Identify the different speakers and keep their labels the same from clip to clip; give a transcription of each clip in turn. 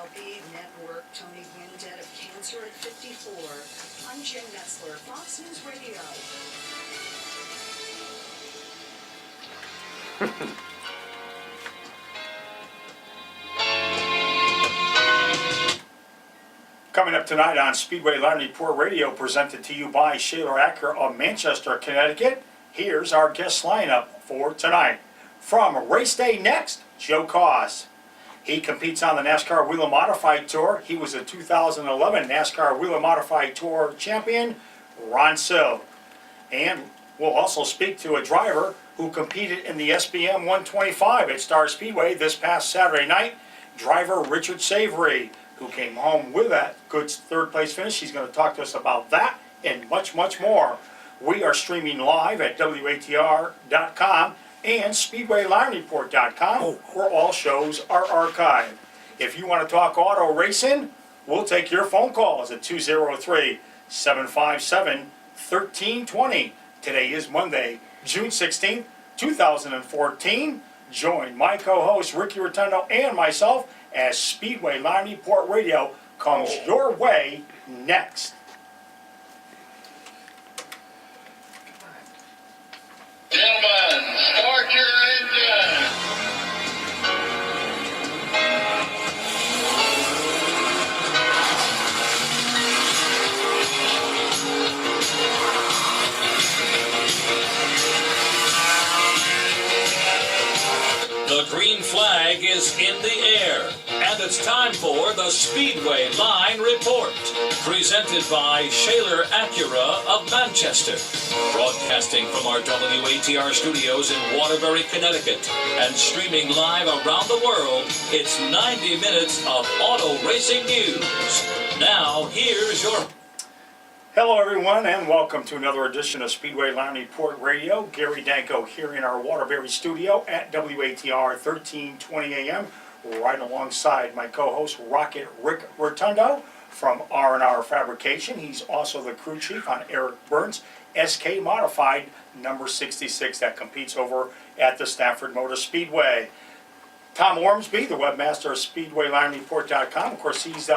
Speaker 1: MLB Network. Tony Gwynn dead of cancer at 54. I'm Jen Metzler, Fox News Radio.
Speaker 2: Coming up tonight on Speedway Line Report Radio, presented to you by Shaler Acura of Manchester, Connecticut. Here's our guest lineup for tonight. From Race Day Next, Joe Coss. He competes on the NASCAR Wheel Modified Tour. He was a 2011 NASCAR Wheel Modified Tour champion, Ron Sill. And we'll also speak to a driver who competed in the SBM 125 at Star Speedway this past Saturday night, driver Richard Savary, who came home with that good third place finish. He's going to talk to us about that and much, much more. We are streaming live at WATR.com and SpeedwayLineReport.com, where all shows are archived. If you want to talk auto racing, we'll take your phone calls at 203-757-1320. Today is Monday, June 16th, 2014. Join my co-host Ricky Rotundo and myself as Speedway Line Report Radio comes your way next.
Speaker 3: Gentlemen, start your engine.
Speaker 4: The green flag is in the air, and it's time for the Speedway Line Report, presented by Shaler Acura of Manchester, broadcasting from our WATR studios in Waterbury, Connecticut, and streaming live around the world. It's 90 minutes of auto racing news. Now, here's your...
Speaker 2: Hello everyone, and welcome to another edition of Speedway Line Report Radio. Gary Danko here in our Waterbury studio at WATR 1320 AM, right alongside my co-host Rocket Rick Rotundo from R&R Fabrication. He's also the crew chief on Eric Burns' SK Modified number 66 that competes over at the Stafford Motor Speedway. Tom Ormsby, the webmaster of SpeedwayLineReport.com. Of course, he's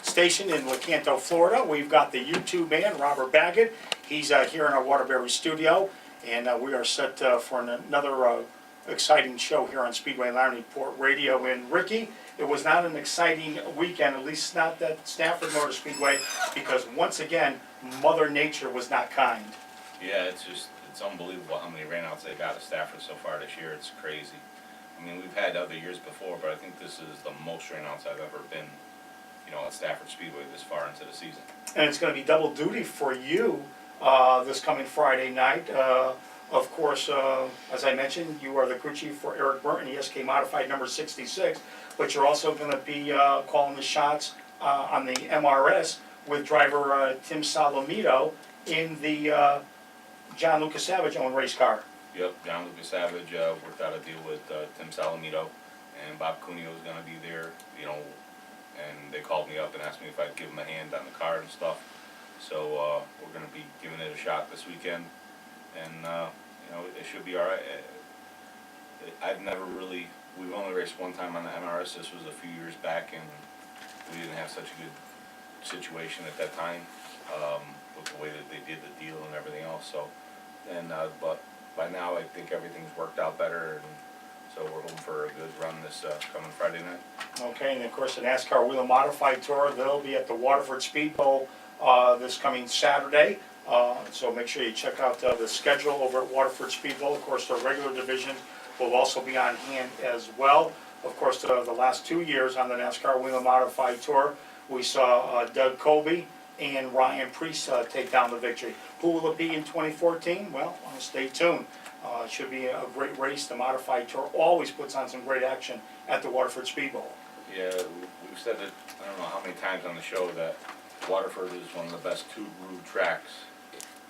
Speaker 2: stationed in Lecanto, Florida. We've got the YouTube man, Robert Baggett. He's here in our Waterbury studio, and we are set for another exciting show here on Speedway Line Report Radio. And Ricky, it was not an exciting weekend, at least not at Stafford Motor Speedway, because once again, Mother Nature was not kind.
Speaker 5: Yeah, it's unbelievable how many rainouts they got at Stafford so far this year. It's crazy. I mean, we've had other years before, but I think this is the most rainouts I've ever been, at Stafford Speedway this far into the season.
Speaker 2: And it's going to be double duty for you this coming Friday night. Of course, as I mentioned, you are the crew chief for Eric Burton, ESK Modified number 66, but you're also going to be calling the shots on the MRS with driver Tim Salomito in the John Lucas Savage owned race car.
Speaker 5: Yep, John Lucas Savage worked out a deal with Tim Salomito, and Bob Cuneo was going to be there, and they called me up and asked me if I'd give them a hand on the car and stuff. So we're going to be giving it a shot this weekend, and it should be all right. We've only raced one time on the MRS. This was a few years back, and we didn't have such a good situation at that time with the way that they did the deal and everything else. So, but by now I think everything's worked out better, and so we're hoping for a good run this coming Friday night.
Speaker 2: Okay, and of course the NASCAR Wheel Modified Tour, they'll be at the Waterford Speed Bowl this coming Saturday. So make sure you check out the schedule over at Waterford Speed Bowl. Of course, the regular division will also be on hand as well. Of course, the last 2 years on the NASCAR Wheel Modified Tour, we saw Doug Colby and Ryan Preece take down the victory. Who will it be in 2014? Well, stay tuned. It should be a great race. The Modified Tour always puts on some great action at the Waterford Speed Bowl.
Speaker 5: Yeah, we've said it, I don't know how many times on the show, that Waterford is one of the best two-groove tracks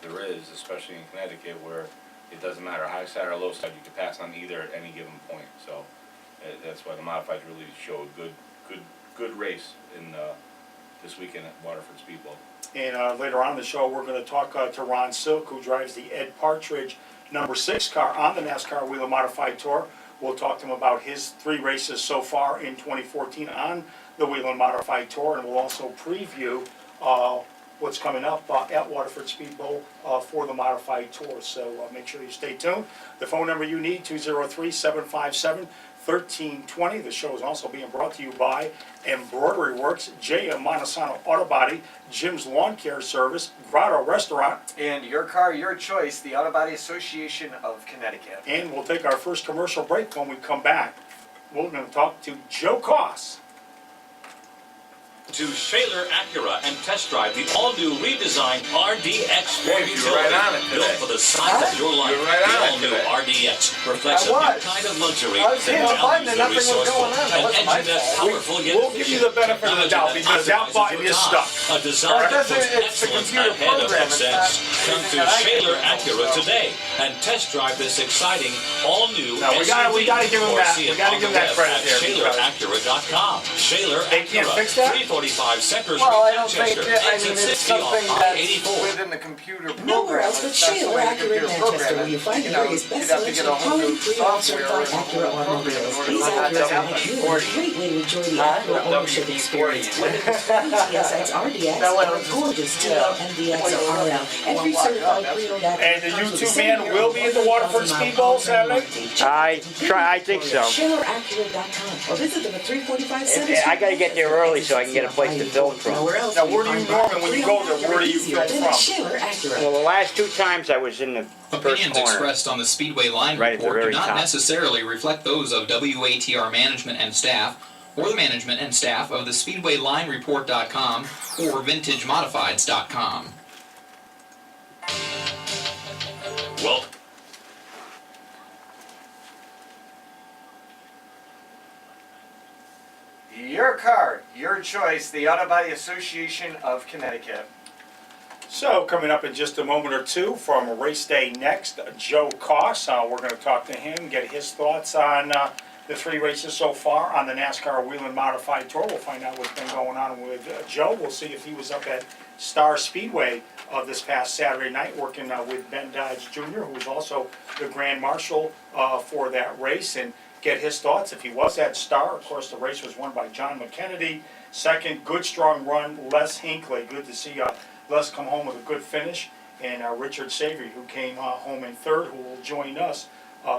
Speaker 5: there is, especially in Connecticut, where it doesn't matter high side or low side, you can pass on either at any given point. So that's why the Modified really show a good race in this weekend at Waterford Speed Bowl.
Speaker 2: And later on in the show, we're going to talk to Ron Silk, who drives the Ed Partridge number 6 car on the NASCAR Wheel Modified Tour. We'll talk to him about his 3 races so far in 2014 on the Whelen Modified Tour, and we'll also preview what's coming up at Waterford Speed Bowl for the Modified Tour. So make sure you stay tuned. The phone number you need, 203-757-1320. The show is also being brought to you by Embroidery Works, J.M. Montesano Auto Body, Jim's Lawn Care Service, Grotto Restaurant.
Speaker 6: And Your Car, Your Choice, the Auto Body Association of Connecticut.
Speaker 2: And we'll take our first commercial break. When we come back, we're going to talk to Joe Coss.
Speaker 4: To Shaler Acura and test drive the all-new redesigned RDX 4
Speaker 5: Dave, you're right on it
Speaker 4: utility. Built
Speaker 5: today.
Speaker 4: for the size of your life,
Speaker 5: You're right
Speaker 4: the
Speaker 5: on it
Speaker 4: all-new
Speaker 5: today.
Speaker 4: RDX reflects
Speaker 6: I
Speaker 4: a new
Speaker 6: was.
Speaker 4: kind of luxury
Speaker 6: I was hitting the button and
Speaker 4: values the
Speaker 6: nothing was
Speaker 4: resourceful.
Speaker 6: going on. That
Speaker 4: An
Speaker 6: wasn't my
Speaker 4: engine that's
Speaker 6: fault.
Speaker 4: powerful yet
Speaker 2: We'll give you the benefit of the doubt because that button is stuck.
Speaker 4: A design that
Speaker 6: It's
Speaker 4: puts
Speaker 6: the
Speaker 4: excellence
Speaker 6: computer
Speaker 4: ahead of
Speaker 6: program. It's
Speaker 4: excess.
Speaker 6: not
Speaker 4: Come to
Speaker 6: anything that I can
Speaker 4: Shaler
Speaker 6: do.
Speaker 4: Acura today and test drive this exciting all-new
Speaker 2: No, we gotta give him
Speaker 4: or
Speaker 2: that.
Speaker 4: see
Speaker 2: We
Speaker 4: it
Speaker 2: gotta
Speaker 4: on
Speaker 2: give him
Speaker 4: the
Speaker 2: that
Speaker 4: web
Speaker 2: credit
Speaker 4: at
Speaker 2: there, because-
Speaker 4: ShalerAcura.com. Shaler
Speaker 2: They can't
Speaker 4: Acura,
Speaker 2: fix that?
Speaker 4: 345 Centre Street,
Speaker 6: Well, I don't think
Speaker 4: Manchester.
Speaker 6: that, I
Speaker 4: Exit
Speaker 6: mean, it's
Speaker 4: 60 off
Speaker 6: something that's
Speaker 4: I-84.
Speaker 6: within the computer program.
Speaker 1: Nowhere else but
Speaker 6: That's the
Speaker 1: Shaler
Speaker 6: way the
Speaker 1: Acura in
Speaker 6: computer
Speaker 1: Manchester,
Speaker 6: program
Speaker 1: where
Speaker 6: it.
Speaker 1: you find
Speaker 6: You know,
Speaker 1: Gary's
Speaker 6: you'd
Speaker 1: best
Speaker 6: have to get
Speaker 1: selection
Speaker 6: a
Speaker 1: of
Speaker 6: whole new
Speaker 1: quality pre-owned
Speaker 6: software
Speaker 1: certified
Speaker 6: and a
Speaker 1: Acura
Speaker 6: whole new
Speaker 1: automobiles.
Speaker 6: program in
Speaker 1: These
Speaker 6: order for that
Speaker 1: Acuras
Speaker 6: to
Speaker 1: will help
Speaker 6: happen.
Speaker 1: you in a great way to enjoy the Acura ownership experience. Whether it's fully TSX RDX
Speaker 6: That
Speaker 1: or
Speaker 6: was-
Speaker 1: gorgeous TL,
Speaker 6: yeah.
Speaker 1: MDX,
Speaker 6: Well,
Speaker 1: or RL, every
Speaker 6: well,
Speaker 1: certified
Speaker 6: that's-
Speaker 1: pre-owned Acura
Speaker 2: And the
Speaker 1: comes with a
Speaker 2: YouTube man
Speaker 1: 7-year
Speaker 2: will be at the Waterford
Speaker 1: 100,000
Speaker 2: Speed Bowl
Speaker 1: mile
Speaker 2: Saturday?
Speaker 7: I think so.
Speaker 1: ShalerAcura.com or visit them at 345 Center Street.
Speaker 7: I gotta get there early so I can get a place to film from.
Speaker 1: Nowhere else
Speaker 2: Now,
Speaker 1: will
Speaker 2: where do you
Speaker 1: find
Speaker 2: normally, when you go
Speaker 1: pre-owned
Speaker 2: there, where do you
Speaker 1: easier
Speaker 2: film
Speaker 1: than
Speaker 2: from?
Speaker 1: Shaler Acura.
Speaker 7: Well, the last 2 times I was in the first
Speaker 8: Opinions
Speaker 7: corner.
Speaker 8: expressed on the Speedway Line
Speaker 7: Right at the
Speaker 8: Report do
Speaker 7: very
Speaker 8: not
Speaker 7: top.
Speaker 8: necessarily reflect those of WATR management and staff, or the management and staff of the SpeedwayLineReport.com or VintageModifieds.com.
Speaker 4: Well,
Speaker 6: Your Car, Your Choice, the Auto Body Association of Connecticut.
Speaker 2: So, coming up in just a moment or two from Race Day Next, Joe Coss. We're going to talk to him, get his thoughts on the 3 races so far on the NASCAR Whelen Modified Tour. We'll find out what's been going on with Joe. We'll see if he was up at Star Speedway this past Saturday night working with Ben Dodge Jr., who was also the Grand Marshal for that race, and get his thoughts. If he was at Star, of course, the race was won by John McKennedy. Second, good strong run, Les Hinckley. Good to see Les come home with a good finish. And Richard Savary, who came home in third, who will join us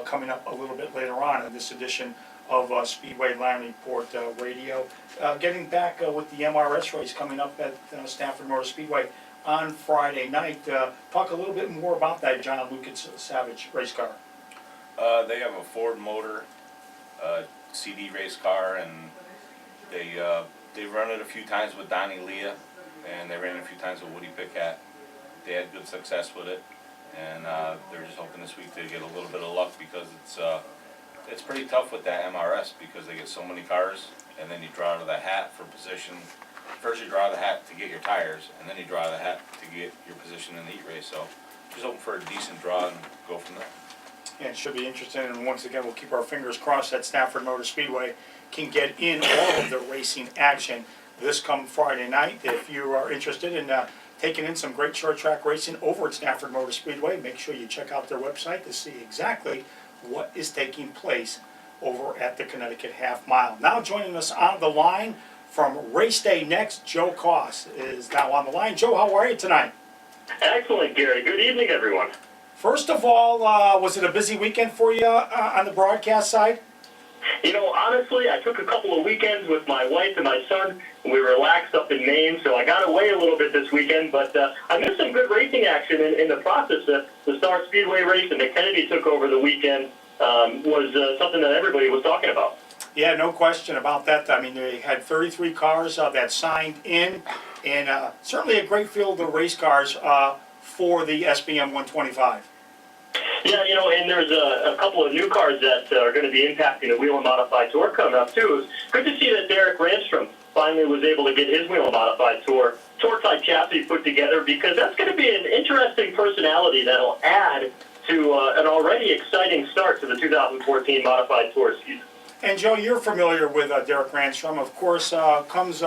Speaker 2: coming up a little bit later on in this edition of Speedway Line Report Radio. Getting back with the MRS race coming up at Stafford Motor Speedway on Friday night. Talk a little bit more about that John Lucas Savage race car.
Speaker 5: They have a Ford motor, CD race car, and they run it a few times with Donnie Leah, and they ran it a few times with Woody Pickett. They had good success with it, and they're just hoping this week to get a little bit of luck because it's pretty tough with that MRS because they get so many cars, and then you draw out of the hat for position. First you draw out of the hat to get your tires, and then you draw out of the hat to get your position in the heat race. So just hoping for a decent draw and go from there.
Speaker 2: Yeah, it should be interesting, and once again, we'll keep our fingers crossed that Stafford Motor Speedway can get in all of the racing action this come Friday night. If you are interested in taking in some great short track racing over at Stafford Motor Speedway, make sure you check out their website to see exactly what is taking place over at the Connecticut Half Mile. Now joining us on the line from Race Day Next, Joe Coss is now on the line. Joe, how are you tonight?
Speaker 9: Excellent, Gary. Good evening, everyone.
Speaker 2: First of all, was it a busy weekend for you on the broadcast side?
Speaker 9: You know, honestly, I took a couple of weekends with my wife and my son. We relaxed up in Maine, so I got away a little bit this weekend, but I missed some good racing action in the process. The Star Speedway race that Kennedy took over the weekend was something that everybody was talking about.
Speaker 2: Yeah, no question about that. I mean, they had 33 cars that signed in, and certainly a great field of race cars for the SBM 125.
Speaker 9: Yeah, you know, and there's a couple of new cars that are going to be impacting the Whelen Modified Tour coming up, too. It's good to see that Derek Ramstrom finally was able to get his Whelen Modified Tour type chassis put together, because that's going to be an interesting personality that'll add to an already exciting start to the 2014 Modified Tour season.
Speaker 2: And Joe, you're familiar with Derek Ramstrom, of course, comes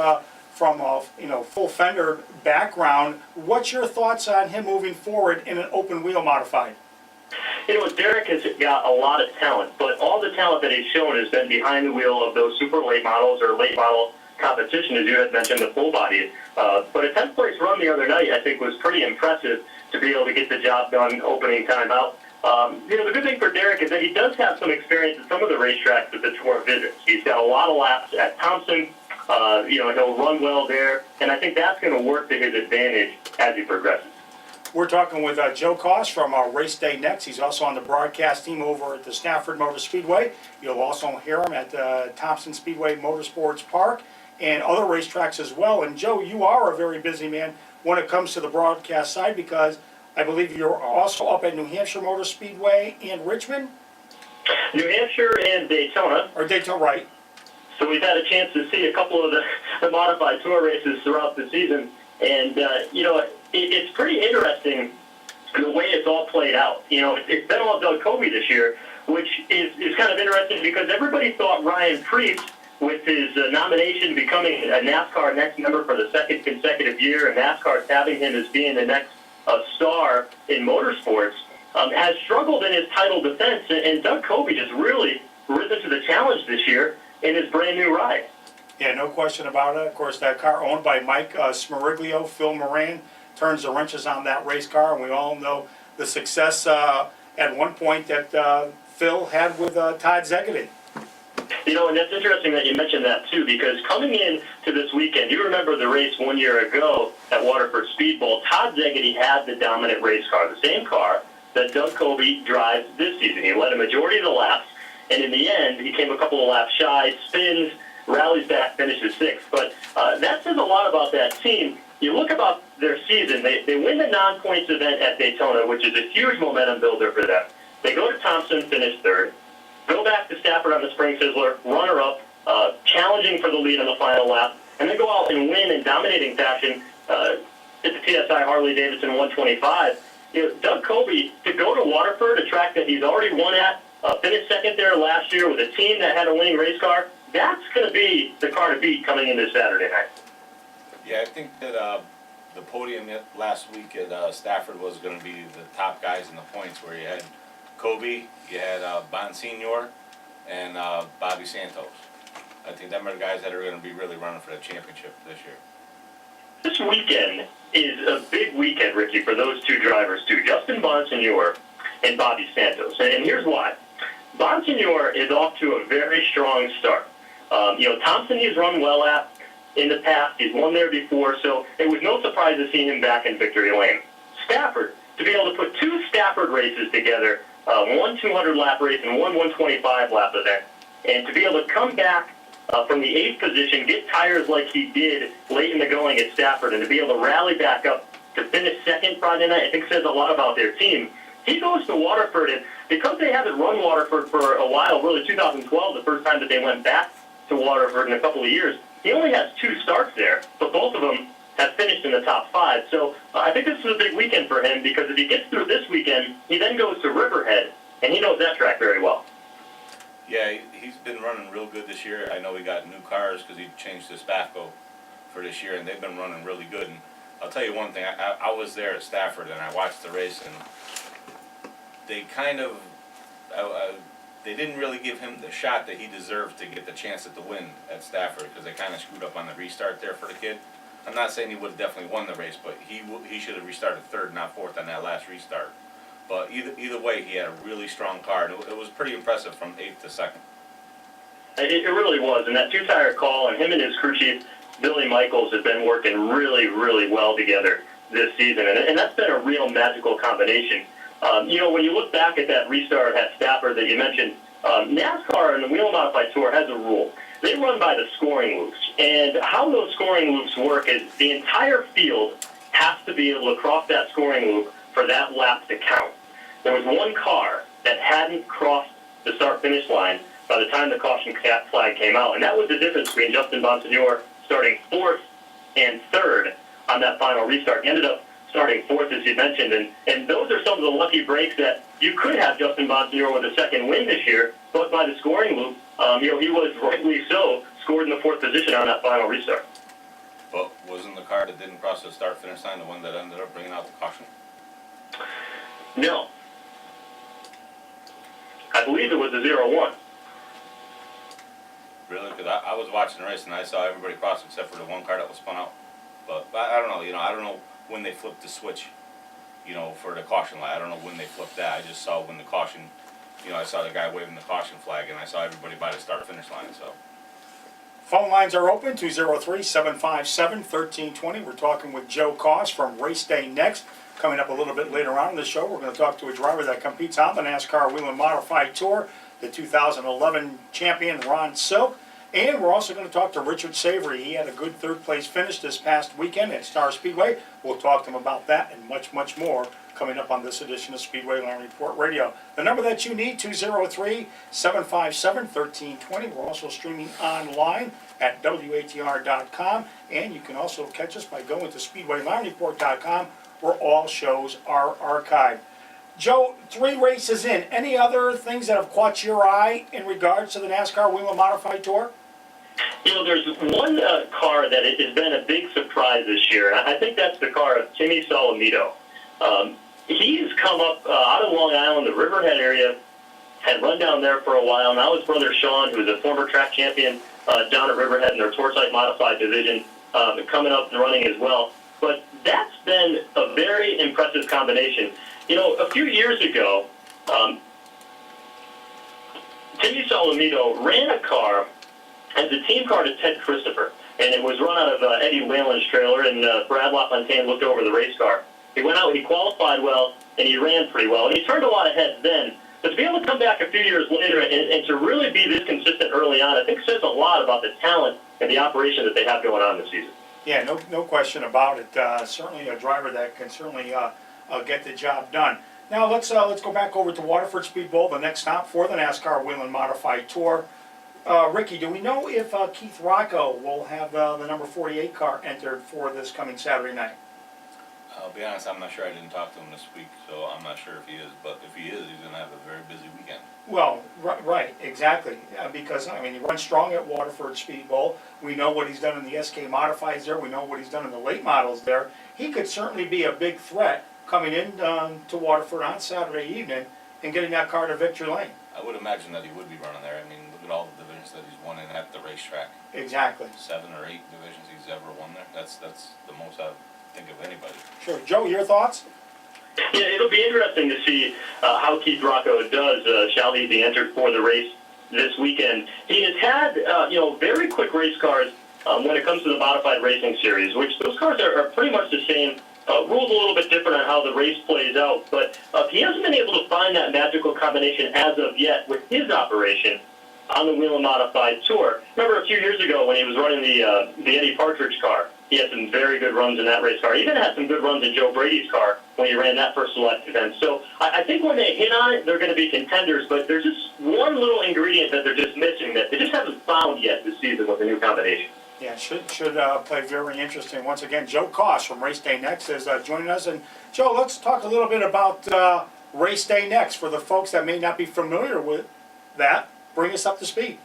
Speaker 2: from a full fender background. What's your thoughts on him moving forward in an open wheel modified?
Speaker 9: Derek has got a lot of talent, but all the talent that he's shown has been behind the wheel of those super late models or late model competition, as you had mentioned, the full body. But a 10th place run the other night, I think, was pretty impressive to be able to get the job done opening time out. The good thing for Derek is that he does have some experience at some of the racetracks that the Tour visits. He's got a lot of laps at Thompson. He'll run well there, and I think that's going to work to his advantage as he progresses.
Speaker 2: We're talking with Joe Coss from Race Day Next. He's also on the broadcast team over at the Stafford Motor Speedway. You'll also hear him at Thompson Speedway Motorsports Park and other racetracks as well. And Joe, you are a very busy man when it comes to the broadcast side, because I believe you're also up at New Hampshire Motor Speedway and Richmond?
Speaker 9: New Hampshire and Daytona.
Speaker 2: Or Daytona, right.
Speaker 9: So we've had a chance to see a couple of the modified tour races throughout the season. And, it's pretty interesting the way it's all played out. It's been all Doug Coby this year, which is kind of interesting because everybody thought Ryan Preece, with his nomination becoming a NASCAR next member for the second consecutive year, and NASCAR tabbing him as being the next star in motorsports, has struggled in his title defense. And Doug Coby just really risen to the challenge this year in his brand new ride.
Speaker 2: Yeah, no question about it. Of course, that car owned by Mike Smariglio, Phil Moran, turns the wrenches on that race car, and we all know the success at one point that Phil had with Todd Zegedin.
Speaker 9: And that's interesting that you mentioned that too, because coming in to this weekend, you remember the race 1 year ago at Waterford Speedbowl, Todd Zegedin had the dominant race car, the same car that Doug Coby drives this season. He led a majority of the laps, and in the end, he came a couple of laps shy, spins, rallies back, finishes sixth. But that says a lot about that team. You look about their season, they win the non-points event at Daytona, which is a huge momentum builder for them. They go to Thompson, finish third. Go back to Stafford on the Spring Sizzler, runner-up, challenging for the lead on the final lap, and then go out and win in dominating fashion at the TSI Harley-Davidson 125. Doug Coby, to go to Waterford, a track that he's already won at, finished second there last year with a team that had a winning race car, that's going to be the car to beat coming into Saturday night.
Speaker 5: Yeah, I think that the podium last week at Stafford was going to be the top guys in the points, where you had Coby, you had Bonsignor, and Bobby Santos. I think them are the guys that are going to be really running for the championship this year.
Speaker 9: This weekend is a big weekend, Ricky, for those two drivers, too, Justin Bonsignor and Bobby Santos. And here's why. Bonsignor is off to a very strong start. Thompson he's run well at in the past. He's won there before, so it was no surprise to see him back in victory lane. Stafford, to be able to put two Stafford races together, one 200-lap race and one 125-lap event, and to be able to come back from the 8th position, get tires like he did late in the going at Stafford, and to be able to rally back up to finish second Friday night, I think says a lot about their team. He goes to Waterford, and because they haven't run Waterford for a while, really 2012, the first time that they went back to Waterford in a couple of years, he only has 2 starts there, but both of them have finished in the top 5. So I think this is a big weekend for him, because if he gets through this weekend, he then goes to Riverhead, and he knows that track very well.
Speaker 5: Yeah, he's been running real good this year. I know he got new cars because he changed his Spaffco for this year, and they've been running really good. And I'll tell you one thing, I was there at Stafford, and I watched the race, and they kind of, they didn't really give him the shot that he deserved to get the chance at the win at Stafford, because they kind of screwed up on the restart there for the kid. I'm not saying he would have definitely won the race, but he should have restarted third, not fourth on that last restart. But either way, he had a really strong car, and it was pretty impressive from 8th to 2nd.
Speaker 9: It really was, and that 2-tire call, and him and his crew chief, Billy Michaels, have been working really, really well together this season, and that's been a real magical combination. When you look back at that restart at Stafford that you mentioned, NASCAR and the Wheel Modified Tour has a rule. They run by the scoring loops, and how those scoring loops work is the entire field has to be able to cross that scoring loop for that lap to count. There was one car that hadn't crossed the start-finish line by the time the caution flag came out, and that was the difference between Justin Bonsignor starting 4th and 3rd on that final restart. He ended up starting 4th, as you mentioned, and those are some of the lucky breaks that you could have Justin Bonsignor with a second win this year, but by the scoring loop, he was rightly so scored in the 4th position on that final restart.
Speaker 5: But wasn't the car that didn't cross the start-finish line the one that ended up bringing out the caution?
Speaker 9: No. I believe it was a 0-1.
Speaker 5: Really? Because I was watching the race and I saw everybody cross except for the one car that was spun out. But I don't know, I don't know when they flipped the switch, for the caution light. I don't know when they flipped that. I just saw when the caution, I saw the guy waving the caution flag and I saw everybody by the start-finish line, so.
Speaker 2: Phone lines are open, 203-757-1320. We're talking with Joe Coss from Race Day Next. Coming up a little bit later on in the show, we're going to talk to a driver that competes on the NASCAR Wheel and Modified Tour, the 2011 champion Ron Silk. And we're also going to talk to Richard Savary. He had a good third-place finish this past weekend at Star Speedway. We'll talk to him about that and much, much more coming up on this edition of Speedway Line Report Radio. The number that you need, 203-757-1320. We're also streaming online at WATR.com. And you can also catch us by going to SpeedwayLineReport.com, where all shows are archived. Joe, 3 races in. Any other things that have caught your eye in regards to the NASCAR Wheel and Modified Tour?
Speaker 9: There's one car that has been a big surprise this year, and I think that's the car of Timmy Solomito. He's come up out of Long Island, the Riverhead area, had run down there for a while. Now his brother Sean, who's a former track champion down at Riverhead in their Torsight Modified division, coming up and running as well. But that's been a very impressive combination. A few years ago, Timmy Solomito ran a car as a team car to Ted Christopher, and it was run out of Eddie Whalen's trailer, and Brad LaFontaine looked over the race car. He went out, he qualified well, and he ran pretty well, and he turned a lot of heads then. But to be able to come back a few years later and to really be this consistent early on, I think says a lot about the talent and the operation that they have going on this season.
Speaker 2: Yeah, no question about it. Certainly a driver that can certainly get the job done. Now let's go back over to Waterford Speed Bowl, the next stop for the NASCAR Wheel and Modified Tour. Ricky, do we know if Keith Rocco will have the number 48 car entered for this coming Saturday night?
Speaker 5: I'll be honest, I'm not sure. I didn't talk to him this week, so I'm not sure if he is. But if he is, he's going to have a very busy weekend.
Speaker 2: Well, right, exactly. Because, he runs strong at Waterford Speed Bowl. We know what he's done in the SK Modifieds there. We know what he's done in the late models there. He could certainly be a big threat coming in to Waterford on Saturday evening and getting that car to victory lane.
Speaker 5: I would imagine that he would be running there. Look at all the divisions that he's won in at the racetrack.
Speaker 2: Exactly.
Speaker 5: 7 or 8 divisions he's ever won there. That's the most I think of anybody.
Speaker 2: Sure. Joe, your thoughts?
Speaker 9: Yeah, it'll be interesting to see how Keith Rocco does. Shall he be entered for the race this weekend? He has had, very quick race cars when it comes to the modified racing series, which those cars are pretty much the same. Rules a little bit different on how the race plays out, but he hasn't been able to find that magical combination as of yet with his operation on the Wheel and Modified Tour. Remember a few years ago when he was running the Eddie Partridge car, he had some very good runs in that race car. He even had some good runs in Joe Brady's car when he ran that first select event. So I think when they hit on it, they're going to be contenders, but there's just one little ingredient that they're just missing that they just haven't found yet this season with the new combination.
Speaker 2: Yeah, should play very interesting. Once again, Joe Coss from Race Day Next is joining us. And Joe, let's talk a little bit about Race Day Next for the folks that may not be familiar with that. Bring us up to speed.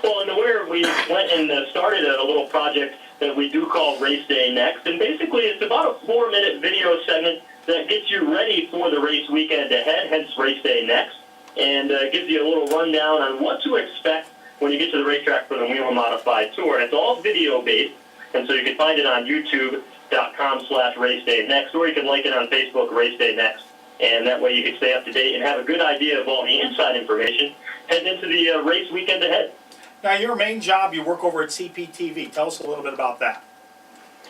Speaker 9: Well, in the winter, we went and started a little project that we do call Race Day Next. And basically, it's about a 4-minute video segment that gets you ready for the race weekend ahead, hence Race Day Next, and gives you a little rundown on what to expect when you get to the racetrack for the Wheel and Modified Tour. And it's all video-based, and so you can find it on YouTube.com/RaceDayNext, or you can like it on Facebook, Race Day Next. And that way you can stay up to date and have a good idea of all the inside information heading into the race weekend ahead.
Speaker 2: Now, your main job, you work over at CPTV. Tell us a little bit about that.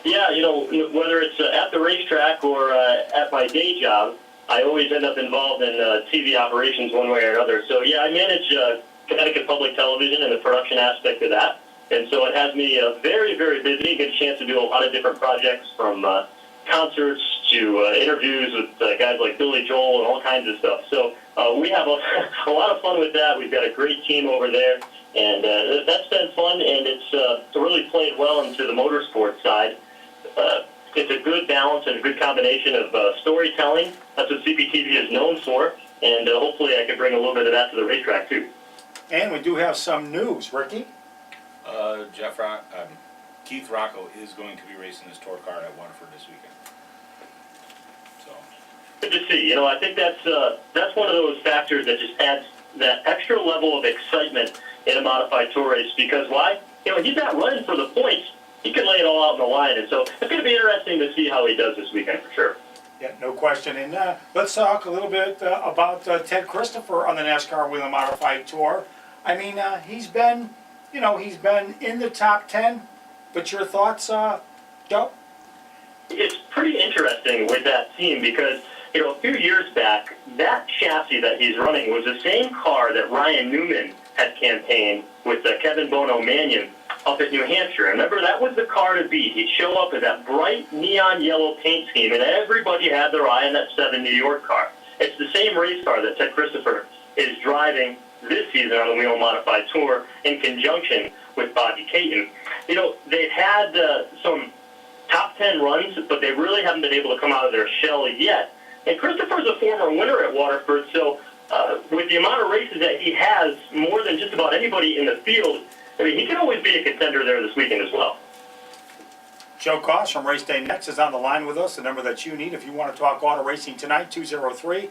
Speaker 9: Yeah, whether it's at the racetrack or at my day job, I always end up involved in TV operations one way or another. So, yeah, I manage Connecticut Public Television and the production aspect of that. And so it has me very, very busy. Get a chance to do a lot of different projects, from concerts to interviews with guys like Billy Joel and all kinds of stuff. So we have a lot of fun with that. We've got a great team over there. And that's been fun, and it's really played well into the motorsports side. It's a good balance and a good combination of storytelling. That's what CPTV is known for, and hopefully I can bring a little bit of that to the racetrack too.
Speaker 2: And we do have some news, Ricky.
Speaker 5: Keith Rocco is going to be racing his tour car at Waterford this weekend. So
Speaker 9: Good to see. I think that's one of those factors that just adds that extra level of excitement in a modified tour race. Because why? He's not running for the points. He can lay it all out on the line, and so it's going to be interesting to see how he does this weekend for sure.
Speaker 2: Yeah, no question. And let's talk a little bit about Ted Christopher on the NASCAR Wheel and Modified Tour. I mean, he's been in the top 10. But your thoughts, Joe?
Speaker 9: It's pretty interesting with that team because, a few years back, that chassis that he's running was the same car that Ryan Newman had campaigned with Kevin Bono Mannion up at New Hampshire. Remember, that was the car to beat. He'd show up with that bright neon yellow paint scheme, and everybody had their eye on that 7 New York car. It's the same race car that Ted Christopher is driving this season on the Wheel Modified Tour in conjunction with Bobby Caton. They've had some top 10 runs, but they really haven't been able to come out of their shell yet. And Christopher's a former winner at Waterford, so with the amount of races that he has, more than just about anybody in the field, I mean, he can always be a contender there this weekend as well.
Speaker 2: Joe Coss from Race Day Next is on the line with us. The number that you need if you want to talk auto racing tonight, 203-757-1320.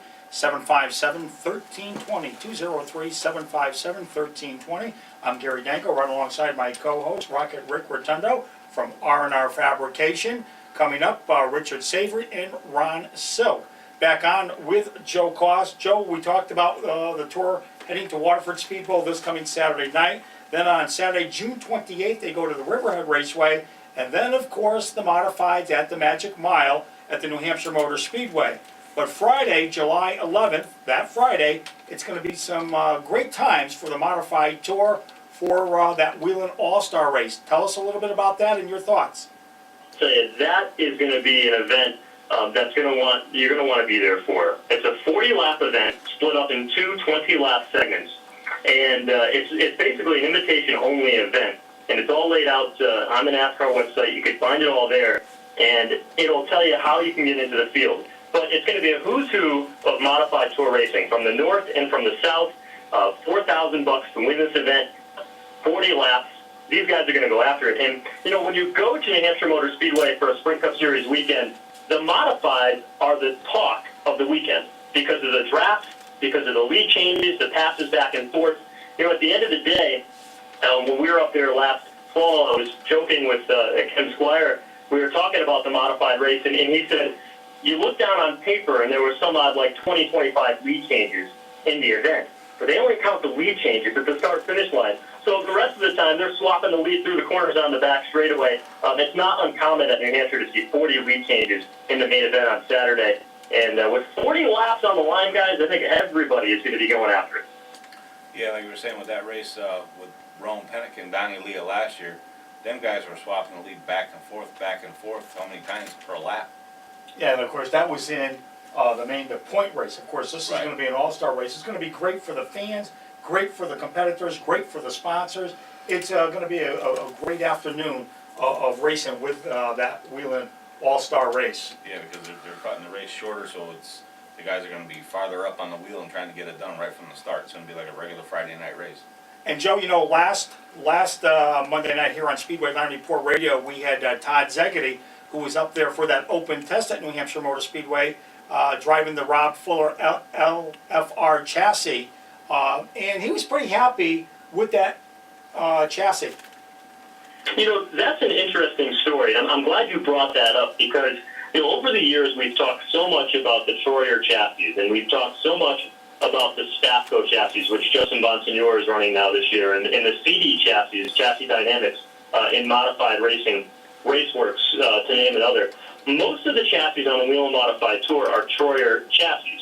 Speaker 2: 203-757-1320. I'm Gary Danko, right alongside my co-host, Rocket Rick Rotundo from R&R Fabrication. Coming up, Richard Savary and Ron Silk. Back on with Joe Coss. Joe, we talked about the tour heading to Waterford Speed Bowl this coming Saturday night. Then on Saturday, June 28th, they go to the Riverhead Raceway. And then, of course, the modifieds at the Magic Mile at the New Hampshire Motor Speedway. But Friday, July 11th, that Friday, it's going to be some great times for the modified tour for that Wheeling All-Star race. Tell us a little bit about that and your thoughts.
Speaker 9: So that is going to be an event you're going to want to be there for. It's a 40-lap event split up in two 20-lap segments, and it's basically an invitation-only event, and it's all laid out on the NASCAR website. You can find it all there, and it'll tell you how you can get into the field. But it's going to be a who's who of modified tour racing from the north and from the south. $4,000 to win this event, 40 laps. These guys are going to go after it. And, when you go to New Hampshire Motor Speedway for a Sprint Cup Series weekend, the modifieds are the talk of the weekend because of the drafts, because of the lead changes, the passes back and forth. At the end of the day, when we were up there last fall, I was joking with Ken Squire. We were talking about the modified race, and he said, you look down on paper, and there were some odd like 20, 25 lead changes in the event. But they only count the lead changes at the start-finish line. So the rest of the time, they're swapping the lead through the corners on the back straightaway. It's not uncommon at New Hampshire to see 40 lead changes in the main event on Saturday. And with 40 laps on the line, guys, I think everybody is going to be going after it.
Speaker 5: Yeah, like you were saying with that race with Rome Pennick and Donnie Leah last year, them guys were swapping the lead back and forth, how many times per lap?
Speaker 2: Yeah, and of course, that was in the point race. Of course, this is going to be an all-star race. It's going to be great for the fans, great for the competitors, great for the sponsors. It's going to be a great afternoon of racing with that Wheeling All-Star race.
Speaker 5: Yeah, because they're cutting the race shorter, so the guys are going to be farther up on the wheel and trying to get it done right from the start. It's going to be like a regular Friday night race.
Speaker 2: And Joe, last Monday night here on Speedway Line Report Radio, we had Todd Zegedy, who was up there for that open test at New Hampshire Motor Speedway, driving the Rob Fuller LFR chassis, and he was pretty happy with that chassis.
Speaker 9: That's an interesting story. I'm glad you brought that up because, over the years we've talked so much about the Troyer chassis, and we've talked so much about the Spafco chassis, which Justin Bonsignor is running now this year, and the CD chassis, Chassis Dynamics, in modified racing, Raceworks, to name another. Most of the chassis on the Wheel and Modified Tour are Troyer chassis.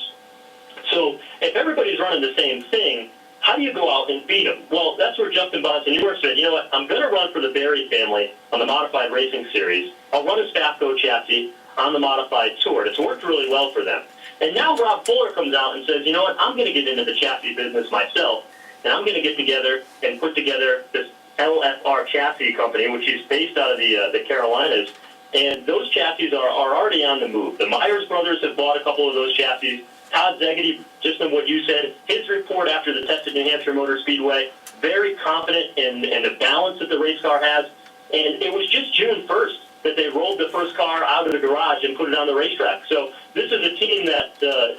Speaker 9: So if everybody's running the same thing, how do you go out and beat them? Well, that's where Justin Bonsignor said, you know what, I'm going to run for the Barry family on the Modified Racing Series. I'll run a Spafco chassis on the Modified Tour. It's worked really well for them. And now Rob Fuller comes out and says, you know what, I'm going to get into the chassis business myself, and I'm going to get together and put together this LFR chassis company, which is based out of the Carolinas. And those chassis are already on the move. The Myers brothers have bought a couple of those chassis. Todd Zegedy, just on what you said, his report after the test at New Hampshire Motor Speedway, very confident in the balance that the race car has. And it was just June 1st that they rolled the first car out of the garage and put it on the racetrack. So this is a team that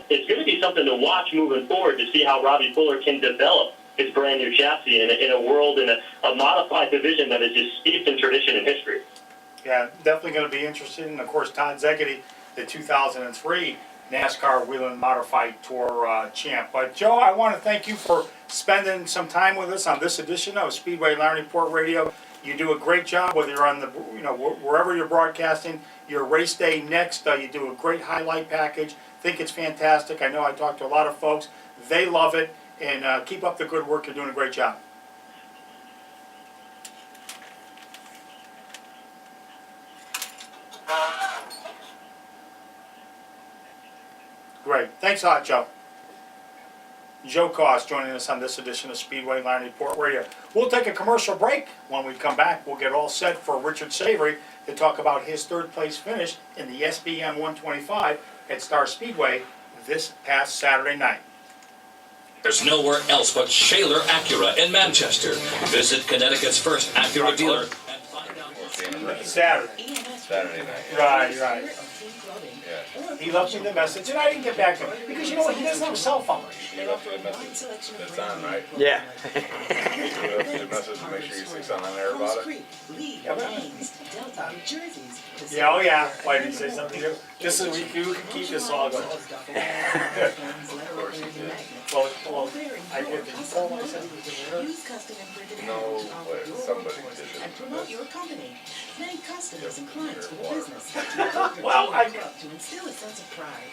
Speaker 9: is going to be something to watch moving forward to see how Robbie Fuller can develop his brand new chassis in a world, in a modified division that is just steeped in tradition and history.
Speaker 2: Yeah, definitely going to be interested. And of course, Todd Zegedy, the 2003 NASCAR Whelen Modified Tour champ. But Joe, I want to thank you for spending some time with us on this edition of Speedway Line Report Radio. You do a great job, whether you're on the, wherever you're broadcasting. Your race day next, you do a great highlight package. Think it's fantastic. I know I talked to a lot of folks. They love it. And keep up the good work. You're doing a great job. Great. Thanks a lot, Joe. Joe Coss joining us on this edition of Speedway Line Report Radio. We'll take a commercial break. When we come back, we'll get all set for Richard Savary to talk about his third place finish in the SBM 125 at Star Speedway this past Saturday night.
Speaker 4: There's nowhere else but Shaler Acura in Manchester. Visit Connecticut's first Acura dealer and find out.
Speaker 2: Saturday.
Speaker 5: Saturday night.
Speaker 2: Right.
Speaker 5: Yeah.
Speaker 2: He left me the message, and I didn't get back to him because you know what? He doesn't have a cell phone.
Speaker 5: You left me a message. That's on, right?
Speaker 7: Yeah.
Speaker 5: You left me a message to make sure you say something on there about it.
Speaker 2: Yeah, oh yeah. Why did you say something? Just so we can keep this all going. Well, I did. Did you call myself?
Speaker 5: No, but somebody did it.
Speaker 1: And promote your company. Many customers and clients for the business.
Speaker 2: Well, I
Speaker 1: to instill a sense of pride.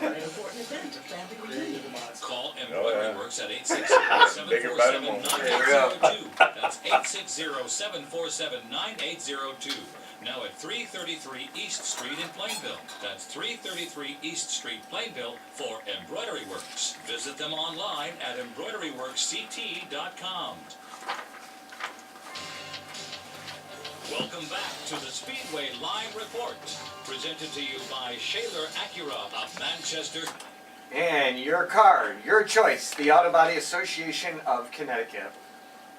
Speaker 1: An important event or family reunion.
Speaker 4: Call
Speaker 5: Oh, yeah.
Speaker 4: Embroidery Works at
Speaker 5: Bigger, better, more.
Speaker 4: 860-747-9802. That's 860-747-9802. Now at 333 East Street in Plainville. That's 333 East Street, Plainville for Embroidery Works. Visit them online at embroideryworksct.com. Welcome back to the Speedway Line Report, presented to you by Shaler Acura of Manchester.
Speaker 6: And your car, your choice, the Auto Body Association of Connecticut.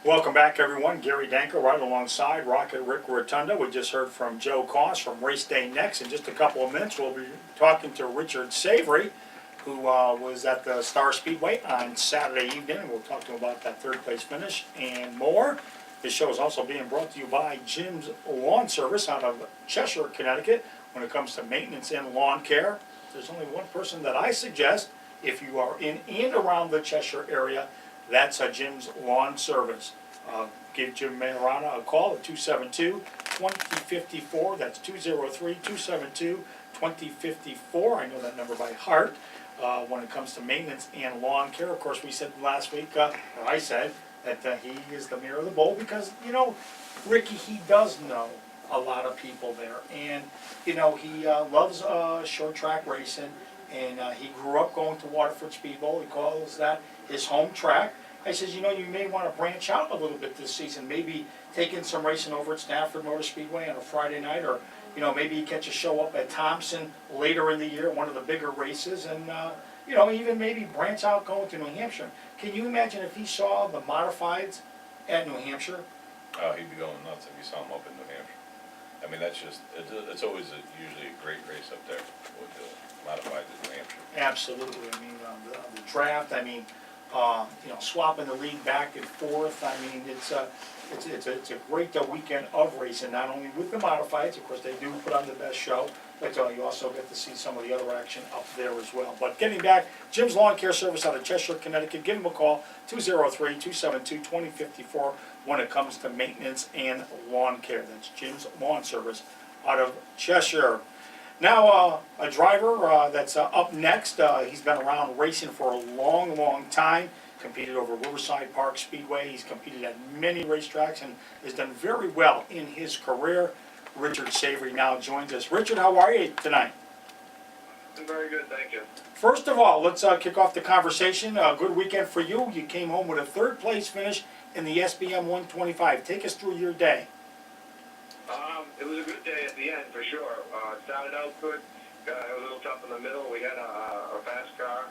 Speaker 2: Welcome back, everyone. Gary Danko right alongside Rocket Rick Rotunda. We just heard from Joe Coss from Race Day Next. In just a couple of minutes, we'll be talking to Richard Savary, who was at the Star Speedway on Saturday evening. And we'll talk to him about that third place finish and more. This show is also being brought to you by Jim's Lawn Service out of Cheshire, Connecticut. When it comes to maintenance and lawn care, there's only one person that I suggest if you are in and around the Cheshire area. That's Jim's Lawn Service. Give Jim Marana a call at 272-2054. That's 203-272-2054. I know that number by heart. When it comes to maintenance and lawn care, of course, we said last week, or I said, that he is the mayor of the bowl because, Ricky, he does know a lot of people there. And, he loves short track racing. And he grew up going to Waterford Speed Bowl. He calls that his home track. I says, you may want to branch out a little bit this season. Maybe take in some racing over at Stafford Motor Speedway on a Friday night. Or, maybe catch a show up at Thompson later in the year, one of the bigger races. And, even maybe branch out going to New Hampshire. Can you imagine if he saw the modifieds at New Hampshire?
Speaker 5: Oh, he'd be going nuts if you saw him up in New Hampshire. I mean, that's just, it's always usually a great race up there with the modified in New Hampshire.
Speaker 2: Absolutely. I mean, the draft, swapping the lead back and forth. I mean, it's a great weekend of racing, not only with the modifieds, of course, they do put on the best show, but you also get to see some of the other action up there as well. But getting back, Jim's Lawn Care Service out of Cheshire, Connecticut. Give him a call, 203-272-2054, when it comes to maintenance and lawn care. That's Jim's Lawn Service out of Cheshire. Now, a driver that's up next. He's been around racing for a long, long time. Competed over Riverside Park Speedway. He's competed at many racetracks and has done very well in his career. Richard Savary now joins us. Richard, how are you tonight?
Speaker 3: I'm very good, thank you.
Speaker 2: First of all, let's kick off the conversation. A good weekend for you. You came home with a third place finish in the SBM 125. Take us through your day.
Speaker 3: It was a good day at the end, for sure. It started out good. It was a little tough in the middle. We had a fast car,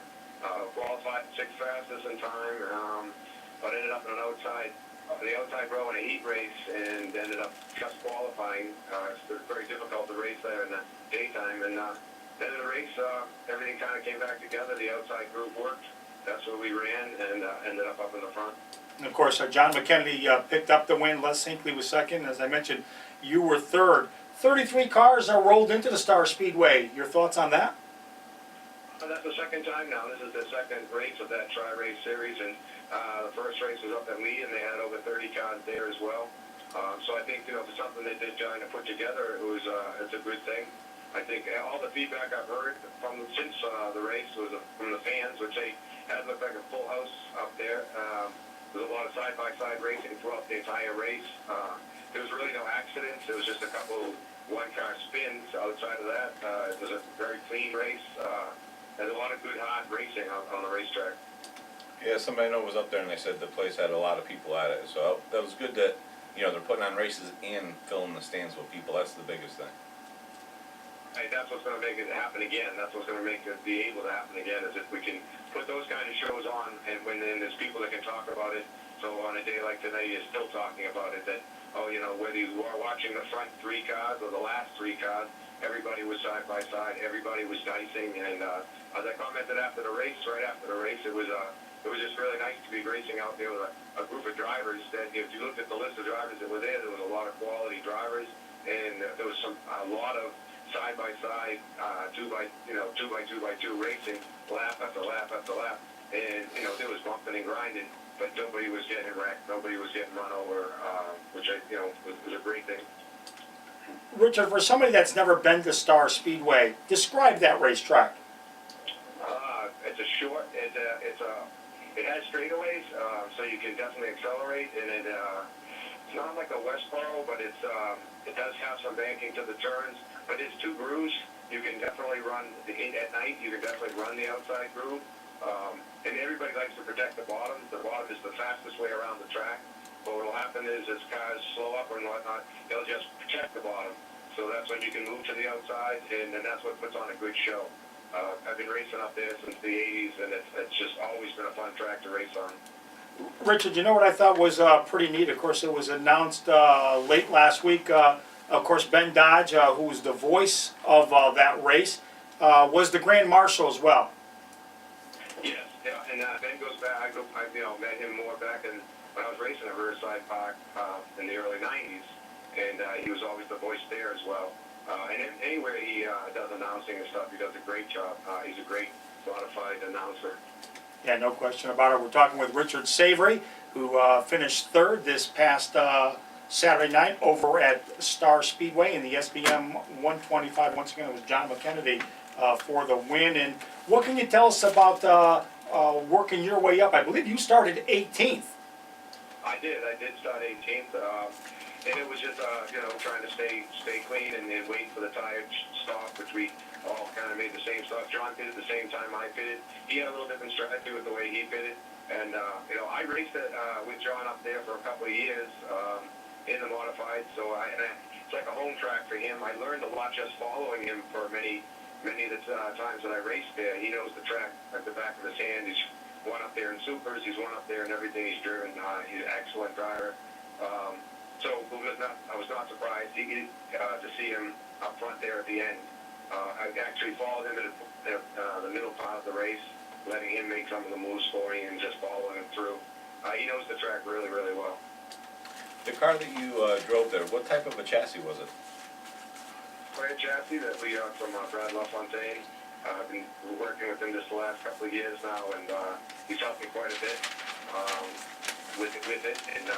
Speaker 3: qualified 6th fastest in time, but ended up in an outside the outside row in a heat race and ended up just qualifying. It's very difficult to race there in the daytime. And then in the race, everything kind of came back together. The outside group worked. That's where we ran and ended up in the front.
Speaker 2: And of course, John McKennedy picked up the win. Les Hinckley was second. As I mentioned, you were third. 33 cars are rolled into the Star Speedway. Your thoughts on that?
Speaker 3: That's the second time now. This is the second race of that tri-race series, and the first race was up at Lee, and they had over 30 cars there as well. So I think, for something that they're trying to put together, it's a good thing. I think all the feedback I've heard since the race was from the fans, which they had looked like a full house up there. There was a lot of side-by-side racing throughout the entire race. There was really no accidents. There was just a couple one-car spins. Outside of that, it was a very clean race. There's a lot of good, hard racing on the racetrack.
Speaker 5: Yeah, somebody I know was up there and they said the place had a lot of people at it. So that was good that, they're putting on races and filling the stands with people. That's the biggest thing.
Speaker 3: Hey, that's what's going to make it happen again. That's what's going to make it be able to happen again, is if we can put those kind of shows on, and when then there's people that can talk about it. So on a day like today, you're still talking about it, that, whether you are watching the front three cars or the last three cars, everybody was side by side, everybody was dicing, and as I commented after the race, right after the race, it was just really nice to be racing out there with a group of drivers that, if you looked at the list of drivers that were there was a lot of quality drivers, and there was a lot of side by side, 2x2 racing, lap after lap after lap, and there was bumping and grinding, but nobody was getting wrecked, nobody was getting run over, which was a great thing.
Speaker 2: Richard, for somebody that's never been to Star Speedway, describe that racetrack.
Speaker 3: It's a short. It has straightaways, so you can definitely accelerate, and it's not like a Westboro, but it does have some banking to the turns. But it's two grooves. You can definitely run at night. You can definitely run the outside groove, and everybody likes to protect the bottom. The bottom is the fastest way around the track. But what will happen is, as cars slow up and whatnot, they'll just protect the bottom. So that's when you can move to the outside, and that's what puts on a good show. I've been racing up there since the 80s, and it's just always been a fun track to race on.
Speaker 2: Richard, you know what I thought was pretty neat? Of course, it was announced late last week. Of course, Ben Dodge, who was the voice of that race, was the Grand Marshal as well.
Speaker 3: Yes, yeah, and Ben goes back. I met him more back when I was racing at Riverside Park in the early 90s, and he was always the voice there as well. And anywhere he does announcing and stuff, he does a great job. He's a great modified announcer.
Speaker 2: Yeah, no question about it. We're talking with Richard Savary, who finished third this past Saturday night over at Star Speedway in the SBM 125. Once again, it was John McKennedy for the win. And what can you tell us about working your way up? I believe you started 18th.
Speaker 3: I did start 18th. And it was just, trying to stay clean and wait for the tire stop, which we all kind of made the same stuff. John did it the same time I pitted. He had a little different strategy with the way he pitted. And, I raced it with John up there for a couple of years in the modified. So it's like a home track for him. I learned a lot just following him for many of the times that I raced there. He knows the track at the back of his hand. He's won up there in supers. He's won up there in everything he's driven. He's an excellent driver. So I was not surprised to see him up front there at the end. I actually followed him in the middle part of the race, letting him make some of the moves for me and just following him through. He knows the track really, really well.
Speaker 5: The car that you drove there, what type of a chassis was it?
Speaker 3: Freight chassis that we got from Brad LaFontaine. I've been working with him just the last couple of years now, and he's helped me quite a bit with it, and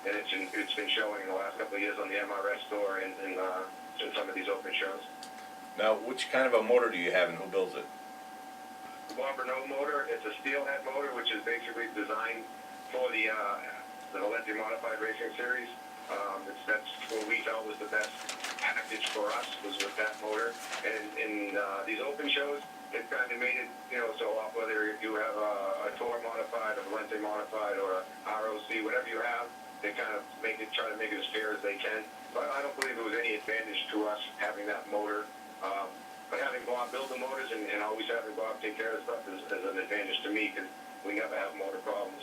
Speaker 3: it's been showing in the last couple of years on the MRS store and in some of these open shows.
Speaker 5: Now, which kind of a motor do you have and who builds it?
Speaker 3: Bob Renault motor. It's a steelhead motor, which is basically designed for the Valenti Modified Racing Series. That's what we felt was the best package for us, was with that motor. And in these open shows, they've kind of made it, so whether you have a Tour Modified, a Valenti Modified, or a ROC, whatever you have, they kind of try to make it as fair as they can. But I don't believe there was any advantage to us having that motor. But having Bob build the motors and always having Bob take care of stuff is an advantage to me, because we never have motor problems.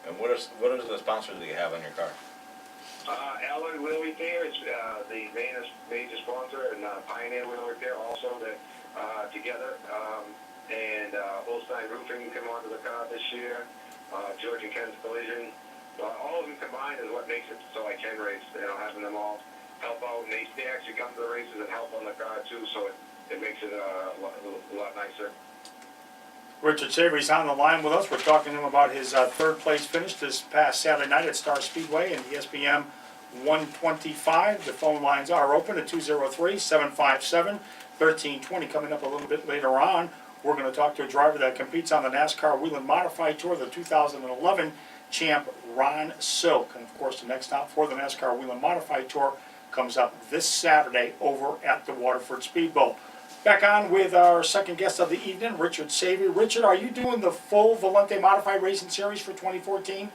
Speaker 5: And what are the sponsors that you have on your car?
Speaker 3: Alloy Wheel Repair is the major sponsor, and Pioneer Wheel Repair also. That together, and Holstein Roofing came onto the car this year. George and Ken's Collision. All of them combined is what makes it so I can race. You know, having them all help out, and they actually come to the races and help on the car too. So it makes it a lot nicer.
Speaker 2: Richard Savory's on the line with us. We're talking to him about his third place finish this past Saturday night at Star Speedway in the SBM 125. The phone lines are open at 203-757-1320. Coming up a little bit later on, we're going to talk to a driver that competes on the NASCAR Wheel and Modified Tour, the 2011 champ Ron Silk. And of course, the next stop for the NASCAR Wheel and Modified Tour comes up this Saturday over at the Waterford Speed Bowl. Back on with our second guest of the evening, Richard Savary. Richard, are you doing the full Volante Modified Racing Series for 2014?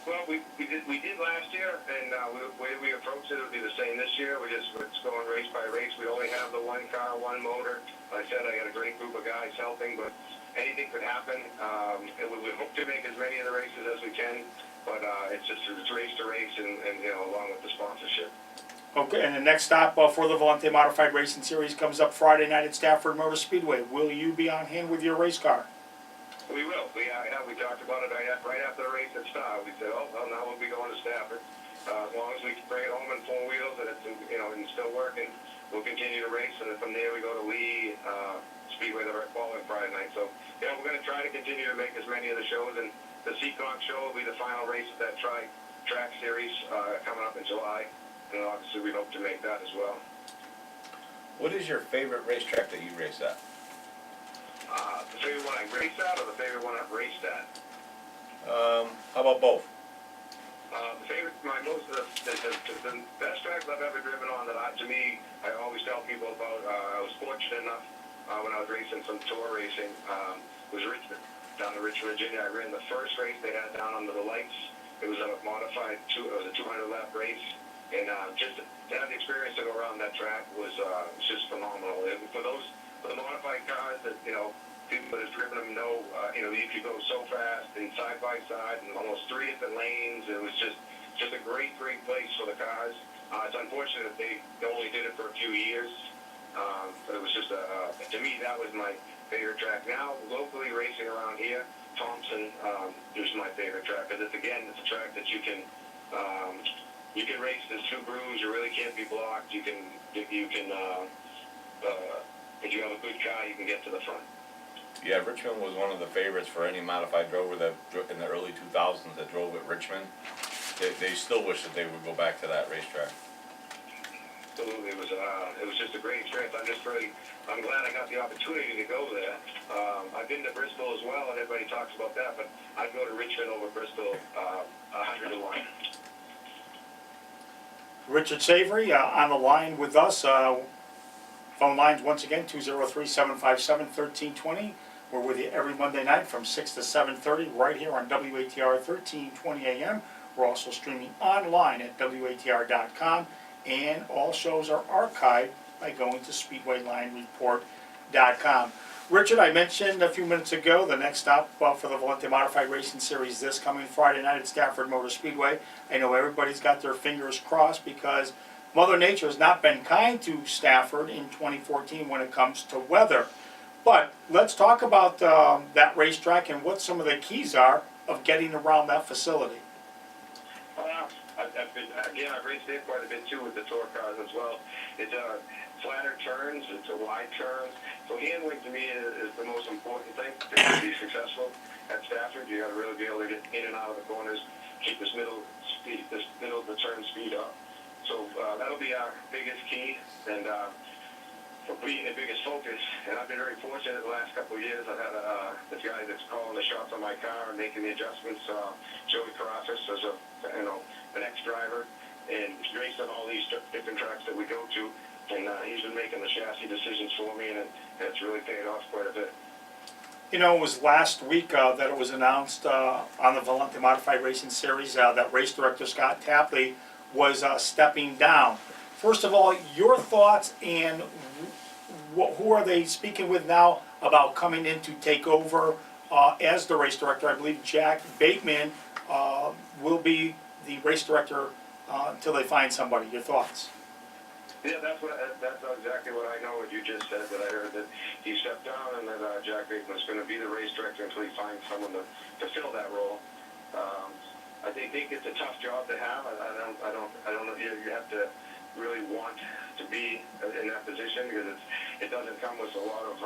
Speaker 3: Well, we did last year, and the way we approached it would be the same this year. It's going race by race. We only have the one car, one motor. Like I said, I got a great group of guys helping, but anything could happen. And we hope to make as many of the races as we can, but it's race to race, and you know, along with the sponsorship.
Speaker 2: Okay, and the next stop for the Volante Modified Racing Series comes up Friday night at Stafford Motor Speedway. Will you be on hand with your race car?
Speaker 3: We will. We talked about it right after the race at Star. We said, oh, well, now we'll be going to Stafford. As long as we can bring it home in 4 wheels and it's, you know, and still working, we'll continue to race. And then from there we go to Lee Speedway the following Friday night. So, yeah, we're going to try to continue to make as many of the shows. And the Seekonk show will be the final race of that track series coming up in July. And obviously we hope to make that as well.
Speaker 5: What is your favorite racetrack that you race at?
Speaker 3: The favorite one I raced at, or the favorite one I've raced at?
Speaker 5: How about both?
Speaker 3: The best track I've ever driven on that to me, I always tell people about, I was fortunate enough when I was racing some tour racing, was Richmond, down in Richmond, Virginia. I ran the first race they had down under the lights. It was a modified, it was a 200 lap race. And just to have the experience to go around that track was just phenomenal. For the modified cars that, you know, people that have driven them know, you know, you could go so fast and side by side and almost 3 different lanes. It was just a great place for the cars. It's unfortunate that they only did it for a few years, but it was just to me that was my favorite track. Now locally racing around here, Thompson is my favorite track because it's a track that you can race the Subarus. You really can't be blocked. If you have a good car, you can get to the front.
Speaker 5: Yeah, Richmond was one of the favorites for any modified drover that in the early 2000s that drove at Richmond. They still wish that they would go back to that racetrack.
Speaker 3: Absolutely, it was just a great experience. I'm glad I got the opportunity to go there. I've been to Bristol as well, and everybody talks about that, but I'd go to Richmond over Bristol 100 to 1.
Speaker 2: Richard Savary on the line with us. Phone lines once again, 203-757-1320. We're with you every Monday night from 6 to 7:30 right here on WATR 1320 AM. We're also streaming online at WATR.com, and all shows are archived by going to SpeedwayLineReport.com. Richard, I mentioned a few minutes ago the next stop for the Volante Modified Racing Series this coming Friday night at Stafford Motor Speedway. I know everybody's got their fingers crossed because Mother Nature has not been kind to Stafford in 2014 when it comes to weather. But let's talk about that racetrack and what some of the keys are of getting around that facility.
Speaker 3: I've raced there quite a bit too with the tour cars as well. It's flatter turns, it's a wide turn. So handling to me is the most important thing to be successful at Stafford. You got to really be able to get in and out of the corners, keep this middle of the turn speed up. So that'll be our biggest key, and for being the biggest focus. And I've been very fortunate the last couple of years. I've had the guy that's calling the shots on my car and making the adjustments. Joey Carrasas as an ex-driver, and he's raced on all these different tracks that we go to. And he's been making the chassis decisions for me, and it's really paid off quite a bit.
Speaker 2: You know, it was last week that it was announced on the Volante Modified Racing Series that race director Scott Tapley was stepping down. First of all, your thoughts, and who are they speaking with now about coming in to take over as the race director. I believe Jack Bateman will be the race director until they find somebody. Your thoughts?
Speaker 3: Yeah, that's exactly what I know. What you just said, that I heard that he stepped down and that Jack Bateman is going to be the race director until he finds someone to fill that role. I think it's a tough job to have. I don't know. You have to really want to be in that position because it doesn't come with a lot of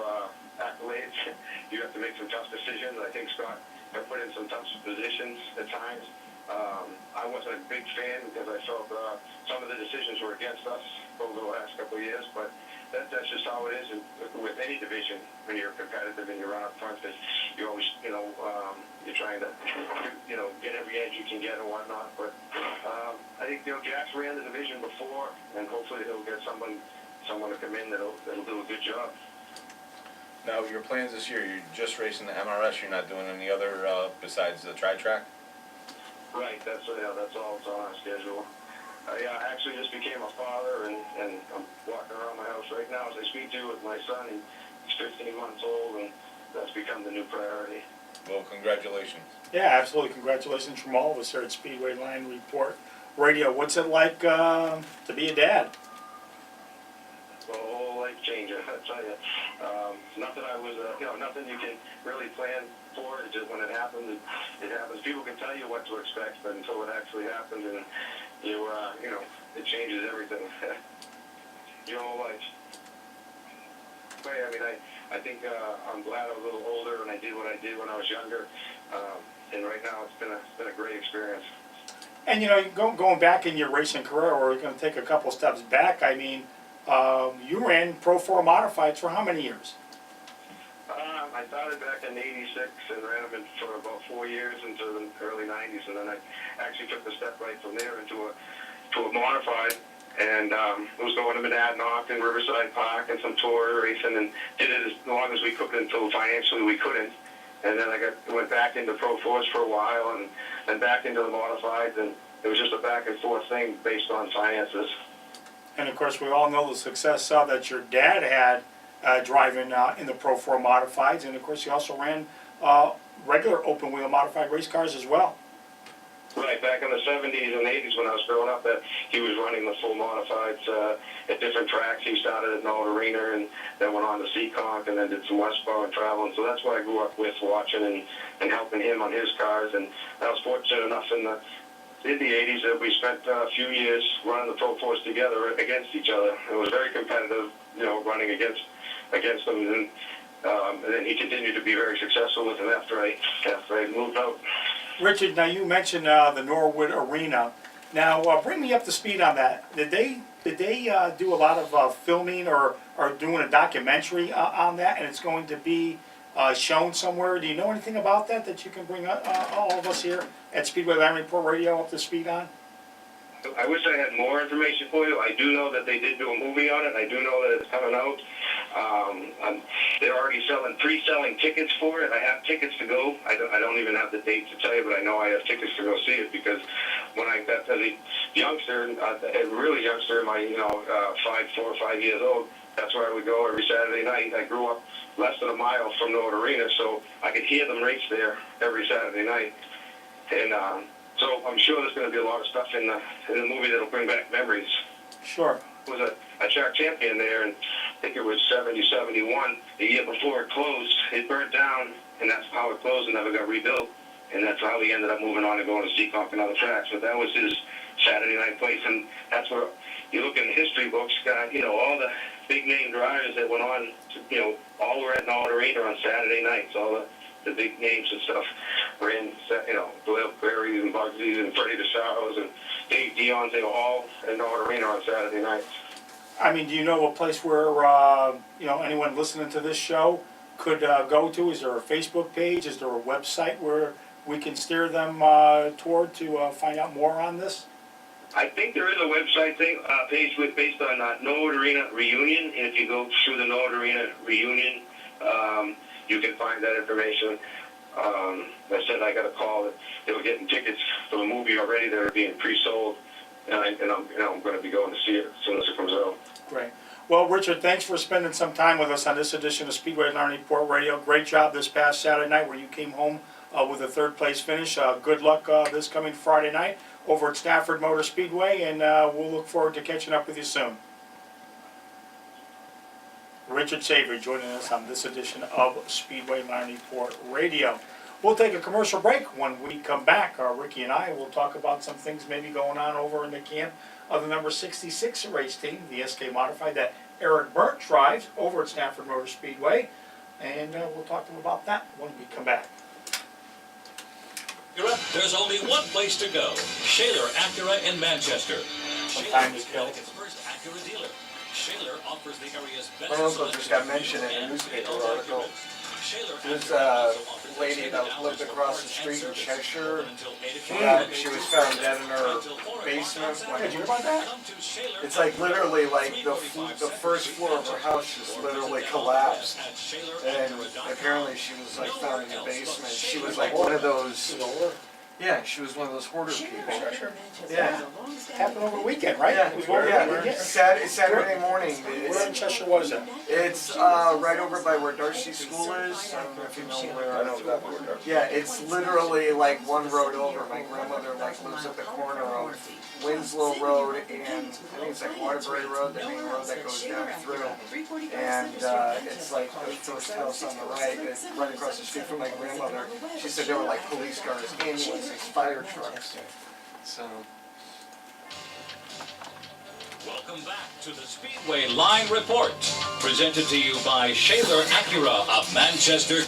Speaker 3: accolades. You have to make some tough decisions. I think Scott had put in some tough positions at times. I wasn't a big fan because I felt some of the decisions were against us over the last couple of years, but that's just how it is with any division when you're competitive and you run up front. That you always, you're trying to, get every edge you can get and whatnot. But I think Jack's ran the division before, and hopefully he'll get someone to come in that'll do a good job.
Speaker 5: Now, your plans this year, you're just racing the MRS, you're not doing any other besides the tri-track?
Speaker 3: Right, that's all that's on our schedule. I actually just became a father, and I'm walking around my house right now as I speak to you with my son. He's 15 months old, and that's become the new priority.
Speaker 5: Well, congratulations.
Speaker 2: Yeah, absolutely. Congratulations from all of us here at Speedway Line Report Radio. What's it like to be a dad?
Speaker 3: A whole life changer, I tell you. Nothing I was, nothing you can really plan for. It just when it happens, it happens. People can tell you what to expect, but until it actually happens, and it changes everything. Your whole life. But I mean, I think I'm glad I was a little older and I did what I did when I was younger. And right now, it's been a great experience.
Speaker 2: And going back in your racing career, we're going to take a couple steps back. I mean, you ran Pro 4 Modifieds for how many years?
Speaker 3: I started back in '86 and ran them for about 4 years into the early '90s, and then I actually took the step right from there into a modified, and was going to Monadnock and Riverside Park and some tour racing, and did it as long as we could until financially we couldn't. And then I went back into Pro 4s for a while, and then back into the modifieds, and it was just a back and forth thing based on finances.
Speaker 2: And of course, we all know the success that your dad had driving in the Pro 4 Modifieds, and of course, he also ran regular open wheel modified race cars as well.
Speaker 3: Right, back in the 70s and 80s when I was growing up, that he was running the full modifieds at different tracks. He started at Norwood Arena and then went on to Seekonk and then did some Westboro and traveling. So that's what I grew up with, watching and helping him on his cars. And I was fortunate enough in the 80s that we spent a few years running the Pro 4s together against each other. It was very competitive, running against them. And then he continued to be very successful with them after I moved out.
Speaker 2: Richard, now you mentioned the Norwood Arena. Now, bring me up to speed on that. Did they do a lot of filming or doing a documentary on that, and it's going to be shown somewhere? Do you know anything about that you can bring all of us here at Speedway Line Report Radio up to speed on?
Speaker 3: I wish I had more information for you. I do know that they did do a movie on it. I do know that it's coming out. They're already pre-selling tickets for it. I have tickets to go. I don't even have the date to tell you, but I know I have tickets to go see it because when as a youngster, a really youngster, 4 or 5 years old, that's where I would go every Saturday night. I grew up less than a mile from Norwood Arena, so I could hear them race there every Saturday night. And so I'm sure there's going to be a lot of stuff in the movie that'll bring back memories.
Speaker 2: Sure.
Speaker 3: I was a track champion there, and I think it was 70, 71. The year before it closed, it burnt down, and that's how it closed and never got rebuilt. And that's how he ended up moving on and going to Seekonk and other tracks. But that was his Saturday night place, and that's where you look in the history books, all the big name drivers that went on, all were at Norwood Arena on Saturday nights. All the big names and stuff ran, Blair Berry and Bugsy and Freddie DeSaros and Dave Dion, they were all at Norwood Arena on Saturday nights.
Speaker 2: I mean, do you know a place where, anyone listening to this show could go to? Is there a Facebook page? Is there a website where we can steer them toward to find out more on this?
Speaker 3: I think there is a website page based on Norwood Arena Reunion, and if you go through the Norwood Arena Reunion, you can find that information. I said I got a call that they were getting tickets for the movie already. They were being pre-sold, and I'm going to be going to see it as soon as it comes out.
Speaker 2: Great. Well, Richard, thanks for spending some time with us on this edition of Speedway Line Report Radio. Great job this past Saturday night where you came home with a third place finish. Good luck this coming Friday night over at Stafford Motor Speedway, and we'll look forward to catching up with you soon. Richard Savary joining us on this edition of Speedway Line Report Radio. We'll take a commercial break. When we come back, Ricky and I will talk about some things maybe going on over in the camp of the number 66 race team, the SK Modified, that Eric Burnt drives over at Stafford Motor Speedway. And we'll talk to him about that when we come back.
Speaker 4: There's only one place to go. Shaler Acura in Manchester.
Speaker 2: Time is killed.
Speaker 4: Connecticut's first Acura dealer. Shaler offers the area's best.
Speaker 6: My uncle just got mentioned in a newspaper article. There's a lady that lived across the street in Cheshire. She was found dead in her basement.
Speaker 2: Did you hear about that?
Speaker 6: It's like literally like the first floor of her house just literally collapsed. And apparently she was like found in the basement. She was like one of those, yeah, she was one of those hoarder people. Yeah.
Speaker 2: Happened over the weekend, right?
Speaker 6: Yeah,
Speaker 2: It was over the
Speaker 6: yeah.
Speaker 2: weekend.
Speaker 6: Saturday morning.
Speaker 2: Where in Cheshire was it?
Speaker 6: It's right over by where Darcy School is. I don't know if you know where.
Speaker 5: I know exactly where Darcy.
Speaker 6: Yeah, it's literally like one road over. My grandmother like lives at the corner of Winslow Road and I think it's like Waterbury Road, the main road that goes down through. And it's like the first house on the right, it's right across the street from my grandmother. She said there were like police cars, ambulances, fire trucks. So.
Speaker 4: Welcome back to the Speedway Line Report, presented to you by Shaler Acura of Manchester.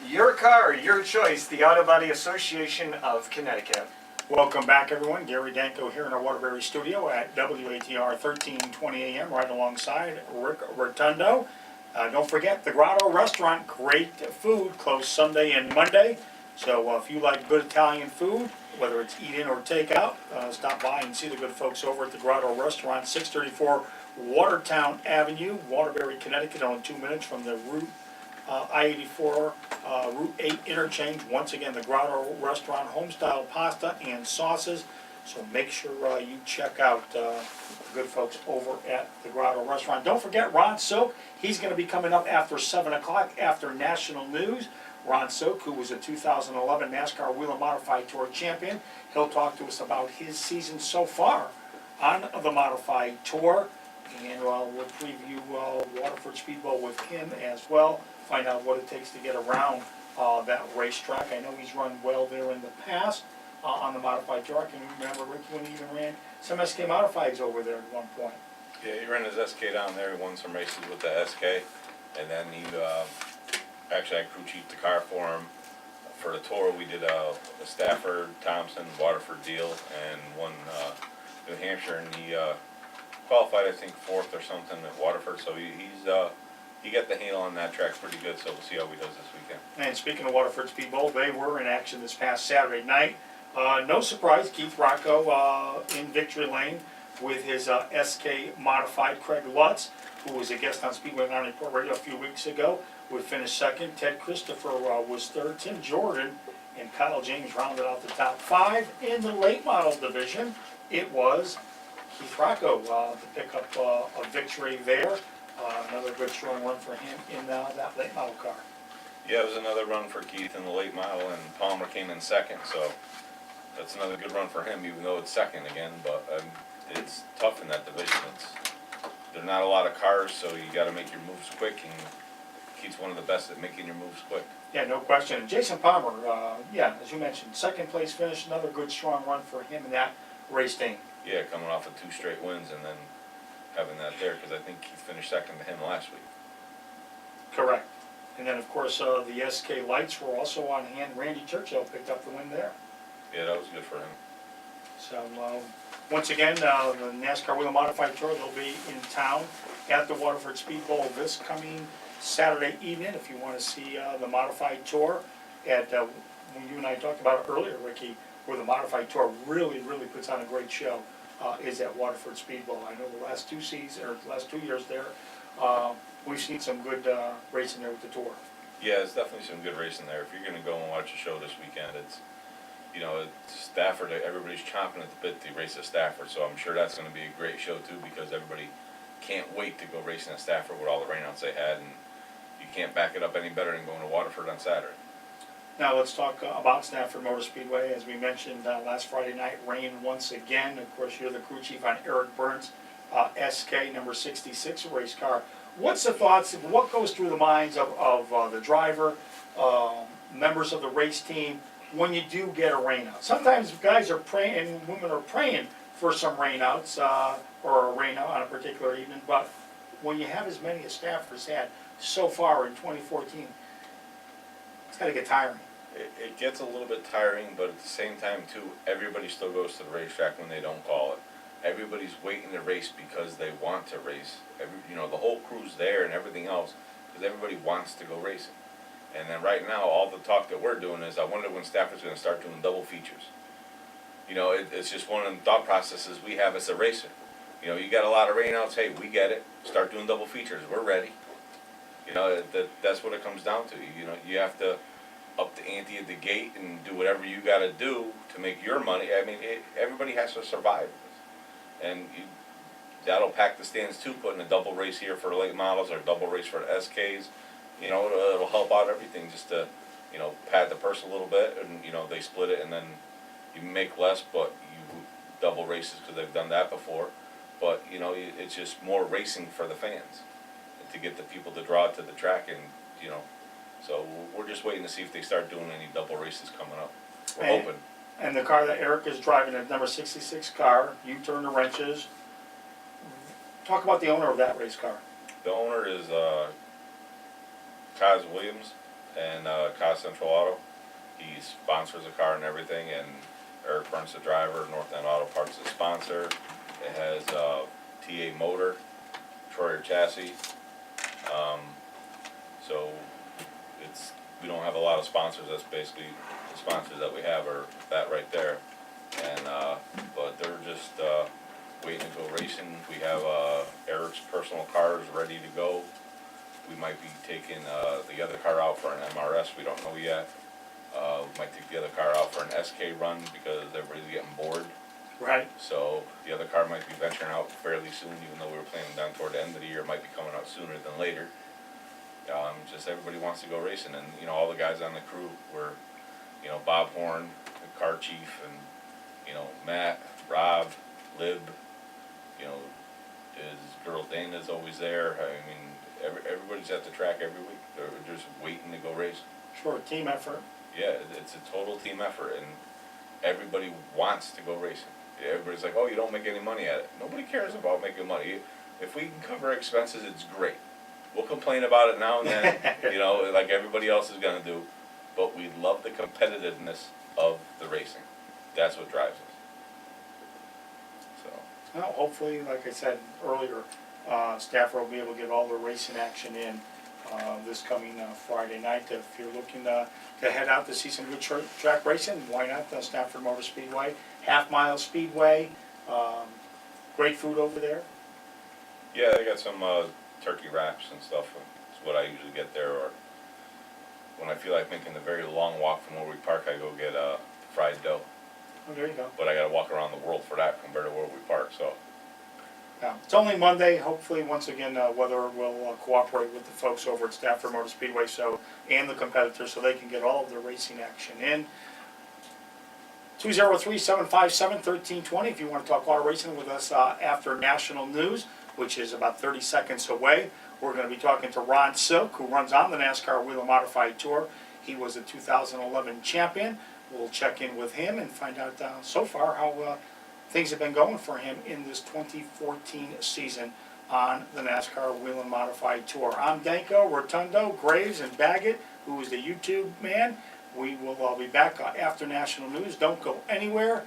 Speaker 6: Your car, your choice, the Auto Body Association of Connecticut.
Speaker 2: Welcome back, everyone. Gary Danko here in our Waterbury studio at WATR 1320 AM, right alongside Rick Rotundo. Don't forget, the Grotto Restaurant, great food, closed Sunday and Monday. So if you like good Italian food, whether it's eat-in or take-out, stop by and see the good folks over at the Grotto Restaurant, 634 Watertown Avenue, Waterbury, Connecticut, only 2 minutes from the Route I-84, Route 8 interchange. Once again, the Grotto Restaurant, home-style pasta and sauces. So make sure you check out the good folks over at the Grotto Restaurant. Don't forget Ron Silk. He's going to be coming up after 7 o'clock after national news. Ron Silk, who was a 2011 NASCAR Wheel and Modified Tour champion. He'll talk to us about his season so far on the Modified Tour. And we'll preview Waterford Speedway with him as well. Find out what it takes to get around that racetrack. I know he's run well there in the past on the Modified Tour. I can remember Ricky when he even ran some SK Modifieds over there at one point.
Speaker 5: Yeah, he ran his SK down there. He won some races with the SK, and then he actually I crew chiefed the car for him. For the tour, we did a Stafford, Thompson, Waterford deal, and won New Hampshire, and he qualified I think 4th or something at Waterford. So he got the handle on that track pretty good. So we'll see how he does this weekend.
Speaker 2: And speaking of Waterford Speedway, they were in action this past Saturday night. No surprise, Keith Rocco in victory lane with his SK Modified. Craig Lutz, who was a guest on Speedway Line Report Radio a few weeks ago, would finish second. Ted Christopher was third. Tim Jordan and Kyle James rounded out the top 5. In the late model division, it was Keith Rocco to pick up a victory there. Another good strong run for him in that late model car.
Speaker 5: Yeah, it was another run for Keith in the late model, and Palmer came in second. So that's another good run for him, even though it's second again. But it's tough in that division. There's not a lot of cars, so you got to make your moves quick, and Keith's one of the best at making your moves quick.
Speaker 2: Yeah, no question. And Jason Palmer, yeah, as you mentioned, second place finish, another good strong run for him in that race team.
Speaker 5: Yeah, coming off of 2 straight wins and then having that there, because I think Keith finished second to him last week.
Speaker 2: Correct. And then, of course, the SK Lights were also on hand. Randy Churchill picked up the win there.
Speaker 5: Yeah, that was good for him.
Speaker 2: So, once again, the NASCAR Wheel Modified Tour, they'll be in town at the Waterford Speed Bowl this coming Saturday evening. If you want to see the Modified Tour, at when you and I talked about it earlier, Ricky, where the Modified Tour really puts on a great show, is at Waterford Speed Bowl. I know the last 2 seasons, or the last 2 years there, we've seen some good racing there with the Tour.
Speaker 5: Yeah, it's definitely some good racing there. If you're going to go and watch a show this weekend, it's, you know, Stafford, everybody's chomping at the bit to race at Stafford, so I'm sure that's going to be a great show too, because everybody can't wait to go racing at Stafford with all the rainouts they had, and you can't back it up any better than going to Waterford on Saturday.
Speaker 2: Now let's talk about Stafford Motor Speedway. As we mentioned last Friday night, rain once again. Of course, you're the crew chief on Eric Burns, SK number 66 race car. What's the thoughts? What goes through the minds of the driver, members of the race team when you do get a rainout? Sometimes guys are praying and women are praying for some rainouts or a rainout on a particular evening. But when you have as many as Stafford's had so far in 2014, it's got to get tiring.
Speaker 5: It gets a little bit tiring, but at the same time too, everybody still goes to the racetrack when they don't call it. Everybody's waiting to race because they want to race. The whole crew's there and everything else because everybody wants to go racing. And then right now, all the talk that we're doing is, I wonder when Stafford's going to start doing double features. It's just one of the thought processes we have as a racer. You got a lot of rainouts. Hey, we get it. Start doing double features. We're ready. That's what it comes down to. You have to up the ante at the gate and do whatever you got to do to make your money. I mean, everybody has to survive. And that'll pack the stands too, putting a double race here for late models or a double race for the SKs. It'll help out everything just to, pad the purse a little bit, and, they split it, and then you make less, but you double races because they've done that before. But, it's just more racing for the fans to get the people to draw it to the track, and, so we're just waiting to see if they start doing any double races coming up. We're hoping.
Speaker 2: And the car that Eric is driving, the number 66 car, you turn the wrenches. Talk about the owner of that race car.
Speaker 5: The owner is Coss Williams and Coss Central Auto. He sponsors the car and everything, and Eric Burns the driver. North End Auto Parts the sponsor. It has TA motor, Troyer chassis. So we don't have a lot of sponsors. That's basically the sponsors that we have are that right there. And but they're just waiting to go racing. We have Eric's personal cars ready to go. We might be taking the other car out for an MRS. We don't know yet. We might take the other car out for an SK run because everybody's getting bored.
Speaker 2: Right.
Speaker 5: So the other car might be venturing out fairly soon, even though we were planning down toward the end of the year. It might be coming out sooner than later. Just everybody wants to go racing, and all the guys on the crew were, Bob Horn, the car chief, and Matt, Rob, Lib, his girl Dana's always there. I mean, everybody's at the track every week. They're just waiting to go race.
Speaker 2: Sure, team effort.
Speaker 5: Yeah, it's a total team effort, and everybody wants to go racing. Everybody's like, oh, you don't make any money at it. Nobody cares about making money. If we can cover expenses, it's great. We'll complain about it now and then, like everybody else is going to do. But we love the competitiveness of the racing. That's what drives us. So.
Speaker 2: Well, hopefully, like I said earlier, Stafford will be able to get all the racing action in this coming Friday night. If you're looking to head out to see some good track racing, why not Stafford Motor Speedway, half-mile speedway, great food over there.
Speaker 5: Yeah, they got some turkey wraps and stuff. It's what I usually get there, or when I feel like making the very long walk from where we park, I go get fried dough.
Speaker 2: Oh, there you go.
Speaker 5: But I got to walk around the world for that compared to where we park. So.
Speaker 2: Now, it's only Monday. Hopefully, once again, weather will cooperate with the folks over at Stafford Motor Speedway and the competitors so they can get all of their racing action in. 203-757-1320 if you want to talk auto racing with us after national news, which is about 30 seconds away. We're going to be talking to Ron Silk, who runs on the NASCAR Wheel and Modified Tour. He was a 2011 champion. We'll check in with him and find out so far how things have been going for him in this 2014 season on the NASCAR Wheel and Modified Tour. I'm Danko, Rotundo, Graves, and Baggett, who is the YouTube man. We will be back after national news. Don't go anywhere.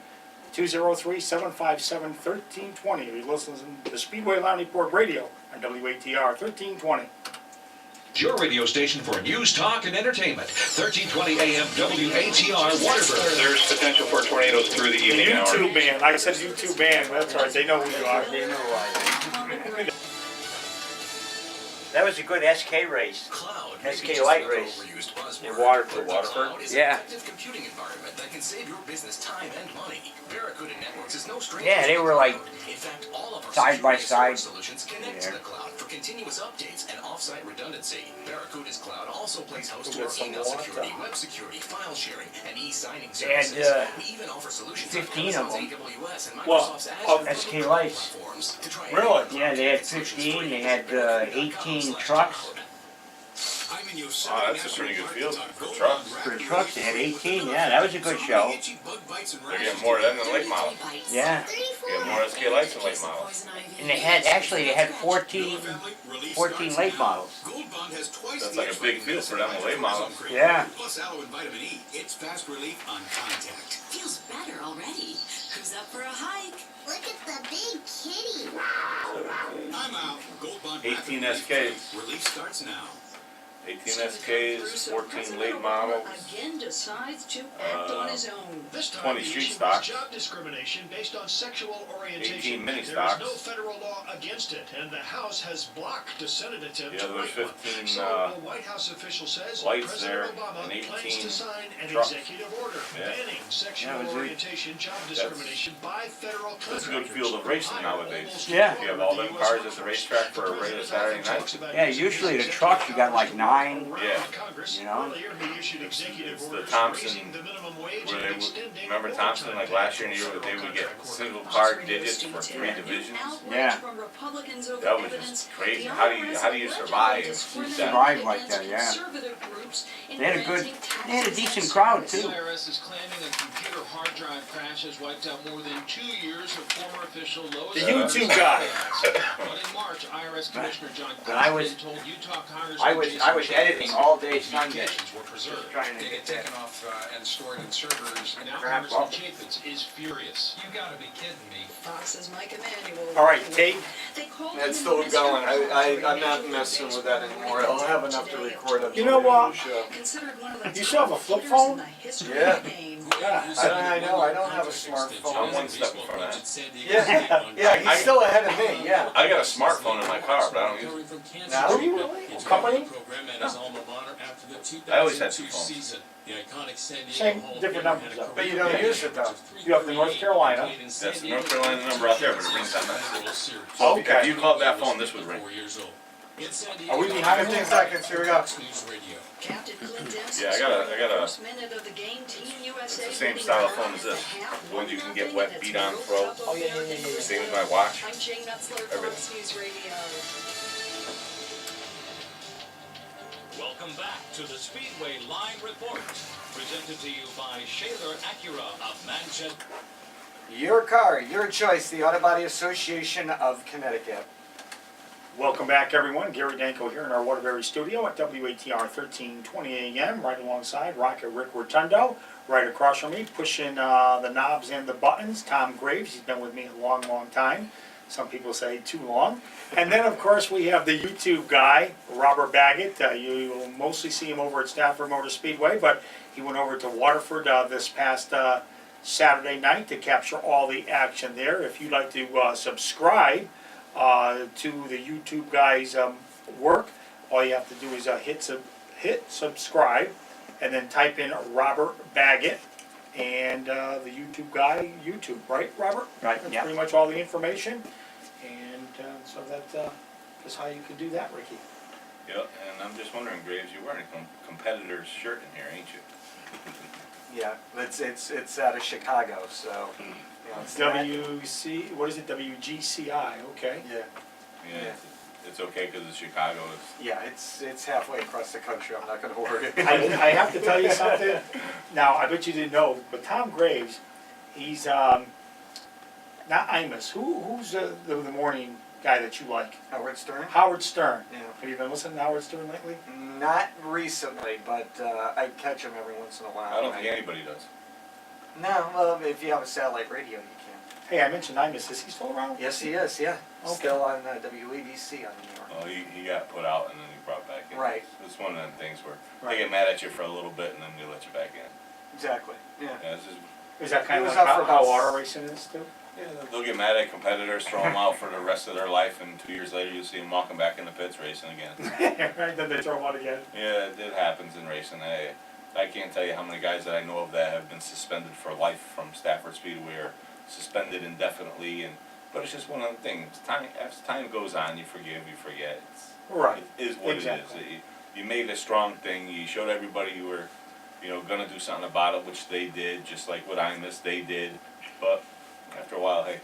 Speaker 2: 203-757-1320. You're listening to the Speedway Line Report Radio on WATR 1320.
Speaker 4: Your radio station for news, talk, and entertainment. 1320 AM WATR Waterbury.
Speaker 3: There's potential for tornadoes through the evening hours.
Speaker 2: YouTube man. Like I said, YouTube man. That's right. They know who you are.
Speaker 6: They know why.
Speaker 7: That was a good SK race.
Speaker 10: Cloud
Speaker 7: SK light race. In Waterford.
Speaker 10: Cloud is
Speaker 7: Yeah.
Speaker 10: an effective computing environment that can save your business time and money. Barracuda Networks is no stranger.
Speaker 7: Yeah, they
Speaker 10: to the
Speaker 7: were like
Speaker 10: cloud. In fact, all of our
Speaker 7: side by
Speaker 10: security storage
Speaker 7: side.
Speaker 10: solutions connect to the cloud for continuous updates and offsite redundancy. Barracuda's cloud also plays host to
Speaker 2: We'll
Speaker 10: our
Speaker 2: get some
Speaker 10: email
Speaker 2: water.
Speaker 10: security, web security, file sharing, and e-signing
Speaker 7: They
Speaker 10: services.
Speaker 7: had,
Speaker 10: We even offer solutions
Speaker 7: 15
Speaker 10: on
Speaker 7: of
Speaker 10: Amazon's
Speaker 7: them.
Speaker 10: AWS and
Speaker 2: Well,
Speaker 10: Microsoft's
Speaker 2: of
Speaker 10: Azure
Speaker 7: SK lights.
Speaker 10: platforms to try
Speaker 2: Really?
Speaker 10: any
Speaker 7: Yeah, they had
Speaker 10: cloud solutions
Speaker 7: 15,
Speaker 10: free.
Speaker 7: they had,
Speaker 10: Visit
Speaker 7: 18
Speaker 10: barracuda.com/cloud.
Speaker 7: trucks.
Speaker 5: Oh, that's a pretty good field for trucks.
Speaker 7: For trucks, they had 18, yeah, that was a good show.
Speaker 5: They're getting more of them than late models.
Speaker 7: Yeah.
Speaker 5: They get more SK lights than late models.
Speaker 7: And they had, actually, they had 14 late models.
Speaker 5: That's like a big field for them, the late models.
Speaker 7: Yeah.
Speaker 10: Plus aloe and vitamin E. It's fast relief on contact.
Speaker 1: Feels better already. Who's up for a hike?
Speaker 11: Look at the big kitty.
Speaker 10: I'm out. Gold Bond
Speaker 5: 18
Speaker 10: Rapid
Speaker 5: SKs.
Speaker 10: Relief starts now.
Speaker 5: 18 SKs, 14 late models.
Speaker 1: Again decides to act on his own.
Speaker 12: This time
Speaker 5: 20
Speaker 12: the
Speaker 5: street
Speaker 12: issue was
Speaker 5: stocks.
Speaker 12: job discrimination based on sexual
Speaker 5: 18
Speaker 12: orientation.
Speaker 5: mini
Speaker 12: There
Speaker 5: stocks.
Speaker 12: is no federal law against it, and the House has blocked a Senate attempt
Speaker 5: Yeah,
Speaker 12: to
Speaker 5: there was
Speaker 12: write one.
Speaker 5: 15
Speaker 12: So a White House official says
Speaker 5: lights
Speaker 12: President
Speaker 5: there
Speaker 12: Obama
Speaker 5: and 18
Speaker 12: plans to sign an
Speaker 5: trucks.
Speaker 12: executive order
Speaker 5: Yeah.
Speaker 12: banning sexual
Speaker 7: Yeah, it was a-
Speaker 12: orientation job discrimination by federal contractors.
Speaker 5: That's a good field of racing nowadays.
Speaker 7: Yeah.
Speaker 5: You have all them cars at the racetrack for a regular Saturday night.
Speaker 7: Yeah, usually the trucks, you got like 9.
Speaker 5: Yeah.
Speaker 12: Congress,
Speaker 7: You know?
Speaker 12: earlier he issued executive
Speaker 5: It's the
Speaker 12: orders
Speaker 5: Thompson,
Speaker 12: raising the minimum wage
Speaker 5: where
Speaker 12: and
Speaker 5: they would,
Speaker 12: extending
Speaker 5: remember Thompson,
Speaker 12: overtime
Speaker 5: like
Speaker 12: pay
Speaker 5: last year and the
Speaker 12: for
Speaker 5: year, they would get
Speaker 12: contract
Speaker 5: single
Speaker 12: workers.
Speaker 5: card digits for 3 divisions.
Speaker 7: Yeah.
Speaker 5: That was just crazy. How do you survive that?
Speaker 7: Survive like that, yeah. They had a good, they had a decent crowd too.
Speaker 13: IRS is claiming a computer hard drive crash has wiped out more than 2 years of former official Lois.
Speaker 2: The YouTube guy.
Speaker 13: But in March, IRS Commissioner John
Speaker 7: But I was-
Speaker 13: Clifton told Utah Congressman
Speaker 7: I was
Speaker 13: Jason
Speaker 7: editing all day Sunday,
Speaker 13: communications were preserved.
Speaker 7: trying to
Speaker 13: They
Speaker 7: get
Speaker 13: get
Speaker 7: that.
Speaker 13: taken off and stored in servers. Now
Speaker 7: crap
Speaker 13: Congressman
Speaker 7: up.
Speaker 13: Chaffetz is furious. You gotta be kidding me.
Speaker 1: Fox's Mike Emanuel.
Speaker 2: All right, tape.
Speaker 6: It's still going. I'm not messing with that anymore. I'll have enough to record a
Speaker 2: You know what?
Speaker 6: show.
Speaker 1: Considered one of the
Speaker 2: You still have a
Speaker 1: top
Speaker 2: flip
Speaker 1: hitters
Speaker 2: phone?
Speaker 1: in the history
Speaker 6: Yeah.
Speaker 1: of the game.
Speaker 2: Yeah.
Speaker 6: I know. I don't have a smartphone.
Speaker 5: I'm one step in front of that.
Speaker 6: Yeah, he's still ahead of me. Yeah.
Speaker 5: I got a smartphone in my car, but I don't use it.
Speaker 6: Now
Speaker 2: Are you really? What company?
Speaker 5: I always had two phones.
Speaker 2: Same, different numbers though.
Speaker 6: But you don't use it though.
Speaker 2: You have the North Carolina.
Speaker 5: That's the North Carolina number out there, but it rings on that.
Speaker 2: Oh,
Speaker 5: If
Speaker 2: okay.
Speaker 5: you called that phone, this would ring.
Speaker 2: Are we behind
Speaker 6: 15
Speaker 2: him?
Speaker 6: seconds. Here we go.
Speaker 1: Captain Clint Dempsey
Speaker 5: Yeah, I got a-
Speaker 1: first minute of the game, Team USA
Speaker 5: It's the same
Speaker 1: leading
Speaker 5: style
Speaker 1: the
Speaker 5: phone as this.
Speaker 1: half,
Speaker 5: The ones you can get
Speaker 1: 1-0
Speaker 5: wet,
Speaker 1: in
Speaker 5: beat
Speaker 1: the
Speaker 5: on,
Speaker 1: World
Speaker 5: throw.
Speaker 1: Cup of
Speaker 2: Oh, yeah,
Speaker 1: American
Speaker 5: Same as
Speaker 1: football.
Speaker 5: my watch.
Speaker 1: I'm Jane Metzler,
Speaker 5: Everything.
Speaker 1: Fox News Radio.
Speaker 4: Welcome back to the Speedway Line Report, presented to you by Shaler Acura of Manchester.
Speaker 6: Your car, your choice. The Auto Body Association of Connecticut.
Speaker 2: Welcome back, everyone. Gary Danko here in our Waterbury studio at WATR 1320 AM, right alongside Rocket Rick Rotundo. Right across from me, pushing the knobs and the buttons, Tom Graves. He's been with me a long, long time. Some people say too long. And then, of course, we have the YouTube guy, Robert Baggett. You'll mostly see him over at Stafford Motor Speedway, but he went over to Waterford this past Saturday night to capture all the action there. If you'd like to subscribe to the YouTube guy's work, all you have to do is hit subscribe, and then type in Robert Baggett and the YouTube guy, YouTube, right, Robert?
Speaker 7: Right,
Speaker 2: That's
Speaker 7: yeah.
Speaker 2: pretty much all the information, and so that is how you can do that, Ricky.
Speaker 5: Yep, and I'm just wondering, Graves, you're wearing a competitor's shirt in here, ain't you?
Speaker 6: Yeah, it's out of Chicago, so you know, it's not-
Speaker 2: WC, what is it, WGCI, okay.
Speaker 6: Yeah,
Speaker 5: Yeah,
Speaker 6: Yeah.
Speaker 5: it's okay because it's Chicago.
Speaker 6: yeah, it's halfway across the country. I'm not going to worry.
Speaker 2: I have to tell you something. Now, I bet you didn't know, but Tom Graves, he's not Imus. Who's the morning guy that you like?
Speaker 6: Howard Stern?
Speaker 2: Howard Stern.
Speaker 6: Yeah.
Speaker 2: Have you been listening to Howard Stern lately?
Speaker 6: Not recently, but I catch him every once in a while.
Speaker 5: I don't think anybody does.
Speaker 6: No, well, if you have a satellite radio, you can.
Speaker 2: Hey, I mentioned Imus. Is he still around?
Speaker 6: Yes, he is. Yeah,
Speaker 2: Okay.
Speaker 6: still on WABC on New York.
Speaker 5: Well, he got put out and then he brought back in.
Speaker 6: Right.
Speaker 5: It's one of them things where
Speaker 2: Right.
Speaker 5: they get mad at you for a little bit and then they let you back in.
Speaker 6: Exactly. Yeah.
Speaker 5: Yeah, it's just,
Speaker 2: Is that kind
Speaker 6: He
Speaker 2: of
Speaker 6: was
Speaker 2: like
Speaker 6: up for
Speaker 2: how
Speaker 6: about
Speaker 2: auto racing is too?
Speaker 5: Yeah, they'll get mad at competitors, throw them out for the rest of their life, and 2 years later you'll see them walking back in the pits racing again.
Speaker 2: Right, then they throw them out again.
Speaker 5: Yeah, it happens in racing. I can't tell you how many guys that I know of that have been suspended for life from Stafford Speedway or suspended indefinitely, but it's just one of the things. As time goes on, you forgive, you forget.
Speaker 2: Right.
Speaker 5: It is what
Speaker 2: Exactly.
Speaker 5: it is. You made a strong thing. You showed everybody you were, gonna do something about it, which they did. Just like what I missed, they did. But after a while, hey,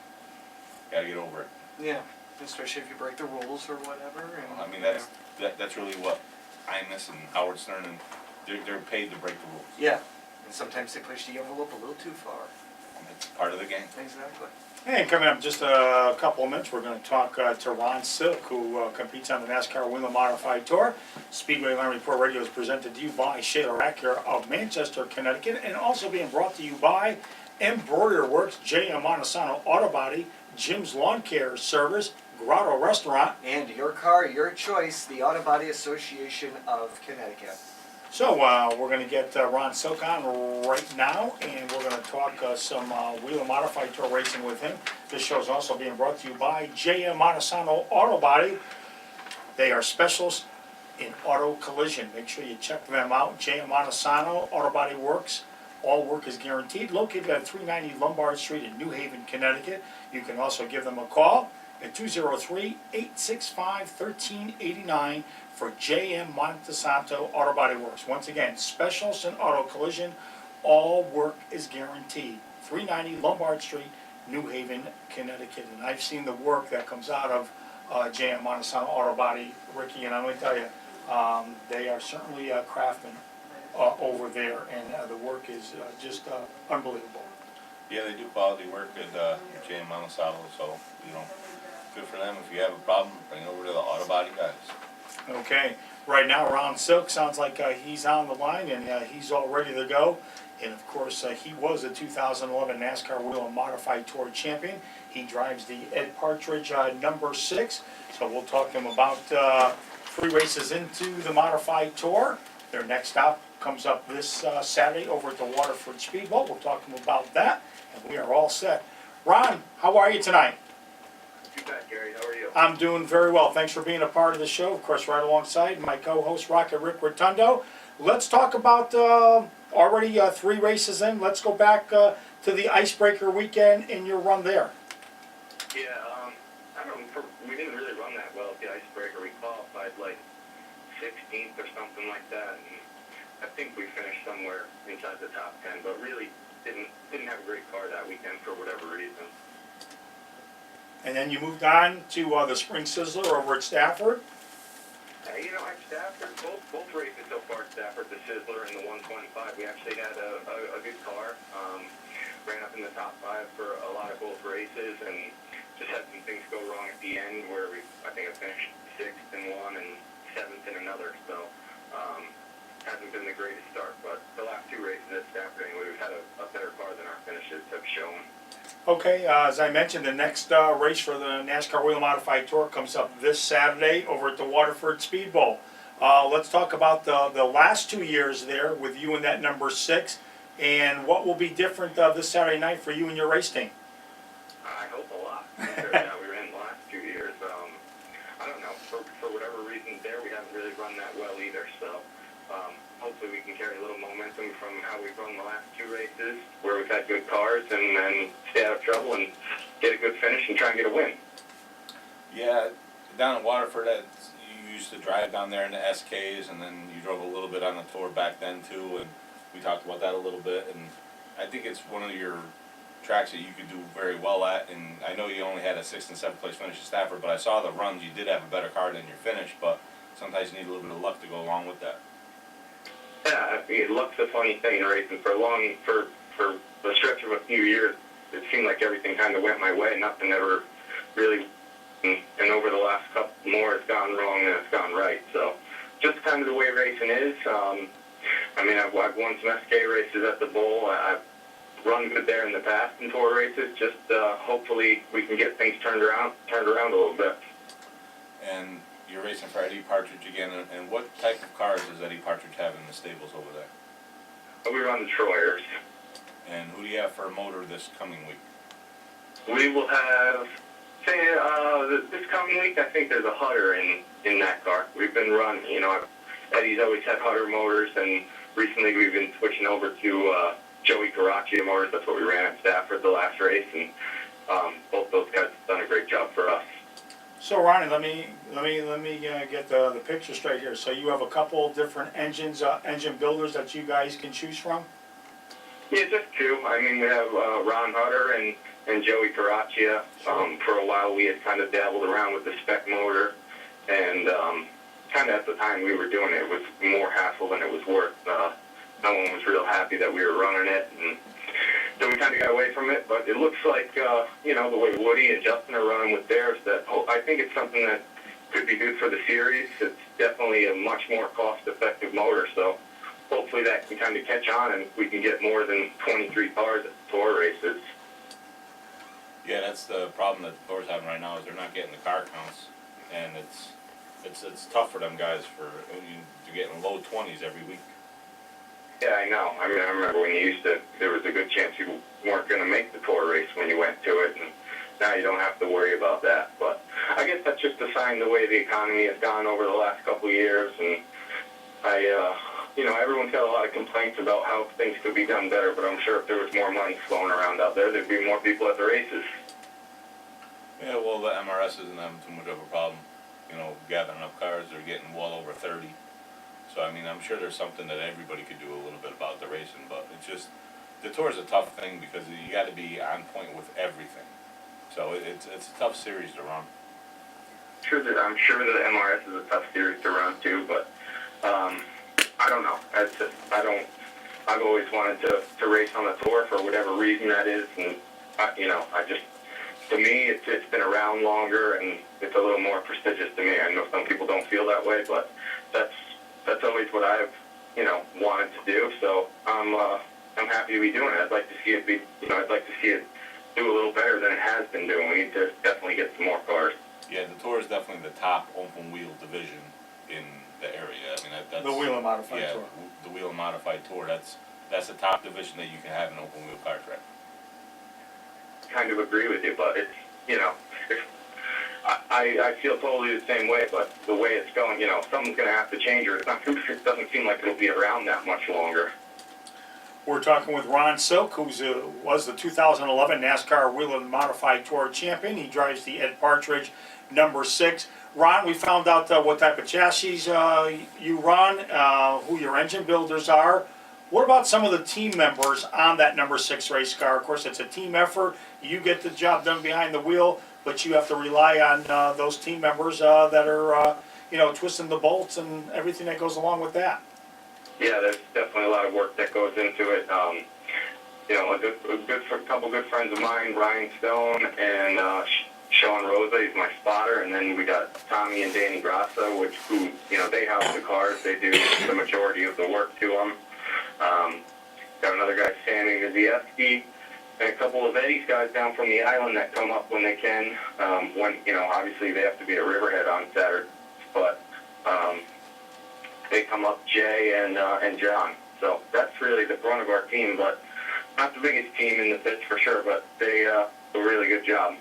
Speaker 5: gotta get over it.
Speaker 6: Yeah, especially if you break the rules or whatever. And,
Speaker 5: I mean, that's really what Imus and Howard Stern, and they're paid to break the rules.
Speaker 6: Yeah, and sometimes they push the envelope a little too far.
Speaker 5: It's part of the game.
Speaker 6: Exactly.
Speaker 2: And coming up in just a couple of minutes, we're going to talk to Ron Silk, who competes on the NASCAR Whelen Modified Tour. Speedway Line Report Radio is presented to you by Shaler Acura of Manchester, Connecticut, and also being brought to you by Embroider Works, J.M. Montesano Auto Body, Jim's Lawn Care Service, Grotto Restaurant.
Speaker 6: And your car, your choice, the Auto Body Association of Connecticut.
Speaker 2: So we're going to get Ron Silk on right now, and we're going to talk some Whelen Modified Tour racing with him. This show is also being brought to you by J.M. Montesano Auto Body. They are specialists in auto collision. Make sure you check them out. J.M. Montesano Auto Body Works. All work is guaranteed. Located at 390 Lombard Street in New Haven, Connecticut. You can also give them a call at 203-865-1389 for J.M. Montesano Auto Body Works. Once again, specialists in auto collision. All work is guaranteed. 390 Lombard Street, New Haven, Connecticut. And I've seen the work that comes out of J.M. Montesano Auto Body, Ricky, and I'm going to tell you, they are certainly craftsmen over there, and the work is just unbelievable.
Speaker 5: Yeah, they do quality work at J.M. Montesano, so, good for them. If you have a problem, bring it over to the Auto Body guys.
Speaker 2: Okay, right now Ron Silk sounds like he's on the line, and he's all ready to go. And of course, he was a 2011 NASCAR Whelen Modified Tour champion. He drives the Ed Partridge number 6. So we'll talk to him about 3 races into the Modified Tour. Their next stop comes up this Saturday over at the Waterford Speedboat. We'll talk to him about that, and we are all set. Ron, how are you tonight?
Speaker 3: You bet, Gary. How are you?
Speaker 2: I'm doing very well. Thanks for being a part of the show. Of course, right alongside my co-host, Rocket Rick Rotundo. Let's talk about already 3 races in. Let's go back to the Icebreaker weekend and your run there.
Speaker 9: Yeah, I don't know, we didn't really run that well at the Icebreaker. We qualified like 16th or something like that, and I think we finished somewhere inside the top 10, but really didn't have a great car that weekend for whatever reason.
Speaker 2: And then you moved on to the Spring Sizzler over at Stafford.
Speaker 9: At Stafford, both races so far at Stafford, the Sizzler and the 125, we actually had a good car. Ran up in the top 5 for a lot of both races, and just had some things go wrong at the end where I think I finished 6th in one and 7th in another. So hasn't been the greatest start, but the last 2 races at Stafford, anyway, we've had a better car than our finishes have shown.
Speaker 2: Okay, as I mentioned, the next race for the NASCAR Whelen Modified Tour comes up this Saturday over at the Waterford Speedboat. Let's talk about the last 2 years there with you in that number 6, and what will be different this Saturday night for you and your race team.
Speaker 9: I hope a lot. Yeah, we ran the last 2 years. I don't know, for whatever reason there, we haven't really run that well either, so hopefully we can carry a little momentum from how we've run the last 2 races, where we've had good cars, and then stay out of trouble and get a good finish and try and get a win.
Speaker 5: Yeah, down in Waterford, you used to drive down there in the SKs, and then you drove a little bit on the tour back then too, and we talked about that a little bit, and I think it's one of your tracks that you could do very well at, and I know you only had a 6th and 7th place finish at Stafford, but I saw the runs, you did have a better car than your finish, but sometimes you need a little bit of luck to go along with that.
Speaker 9: Yeah, luck's a funny thing in racing. For a stretch of a few years, it seemed like everything kind of went my way. Nothing ever really, and over the last couple more, it's gone wrong than it's gone right. So, just kind of the way racing is. I've won some SK races at the Bowl. I've run good there in the past in tour races. Just hopefully we can get things turned around a little bit.
Speaker 5: And you're racing for Eddie Partridge again, and what type of cars does Eddie Partridge have in the stables over there?
Speaker 9: We run the Troyers.
Speaker 5: And who do you have for a motor this coming week?
Speaker 3: We will have, say, this coming week, I think there's a Hutter in that car. We've been running, Eddie's always had Hutter motors, and recently we've been switching over to Joey Caraccia motors. That's what we ran at Stafford the last race, and both those guys have done a great job for us.
Speaker 2: So Ronnie, let me get the picture straight here. So you have a couple different engines, engine builders that you guys can choose from?
Speaker 3: Yeah, just two. I mean, we have Ron Hutter and Joey Caraccia. For a while, we had kind of dabbled around with the spec motor, and kind of at the time we were doing it, it was more hassle than it was worth. No one was real happy that we were running it, and so we kind of got away from it. But it looks like, the way Woody and Justin are running with theirs, that I think it's something that could be good for the series. It's definitely a much more cost-effective motor, so hopefully that can kind of catch on and we can get more than 23 cars at the tour races.
Speaker 5: Yeah, that's the problem that the tour's having right now, is they're not getting the car counts, and it's tough for them guys to get in low 20s every week.
Speaker 3: Yeah, I know. I mean, I remember when there was a good chance you weren't going to make the tour race when you went to it, and now you don't have to worry about that. But I guess that's just a sign the way the economy has gone over the last couple of years, and everyone's got a lot of complaints about how things could be done better, but I'm sure if there was more money flowing around out there, there'd be more people at the races.
Speaker 5: Yeah, well, the MRS isn't having too much of a problem, gathering up cars. They're getting well over 30. So, I mean, I'm sure there's something that everybody could do a little bit about the racing, but it's just, the tour is a tough thing because you got to be on point with everything. So it's a tough series to run.
Speaker 3: I'm sure that the MRS is a tough series to run too, but I don't know. I've always wanted to race on the tour for whatever reason that is, and to me, it's been around longer and it's a little more prestigious to me. I know some people don't feel that way, but that's always what I've wanted to do. So I'm happy to be doing it. I'd like to see it do a little better than it has been doing. We need to definitely get some more cars.
Speaker 5: Yeah, the tour is definitely the top open wheel division in the area. I mean, that's
Speaker 2: The wheel and modified tour.
Speaker 5: The wheel and modified tour. That's the top division that you can have in open wheel car track.
Speaker 3: Kind of agree with you, but I feel totally the same way. But the way it's going, something's going to have to change, or it doesn't seem like it'll be around that much longer.
Speaker 2: We're talking with Ron Silk, who was the 2011 NASCAR Wheel and Modified Tour champion. He drives the Ed Partridge number 6. Ron, we found out what type of chassis you run, who your engine builders are. What about some of the team members on that number 6 race car? Of course, it's a team effort. You get the job done behind the wheel, but you have to rely on those team members that are, twisting the bolts and everything that goes along with that.
Speaker 3: Yeah, there's definitely a lot of work that goes into it. A couple good friends of mine, Ryan Stone and Sean Rosa, he's my spotter, and then we got Tommy and Danny Grasso, who they house the cars. They do the majority of the work to them. Got another guy, Sammy Mazieski, and a couple of Eddie's guys down from the island that come up when they can. Obviously they have to be at Riverhead on Saturday, but they come up, Jay and John. So that's really the brunt of our team, but not the biggest team in the pits for sure, but they do a really good job.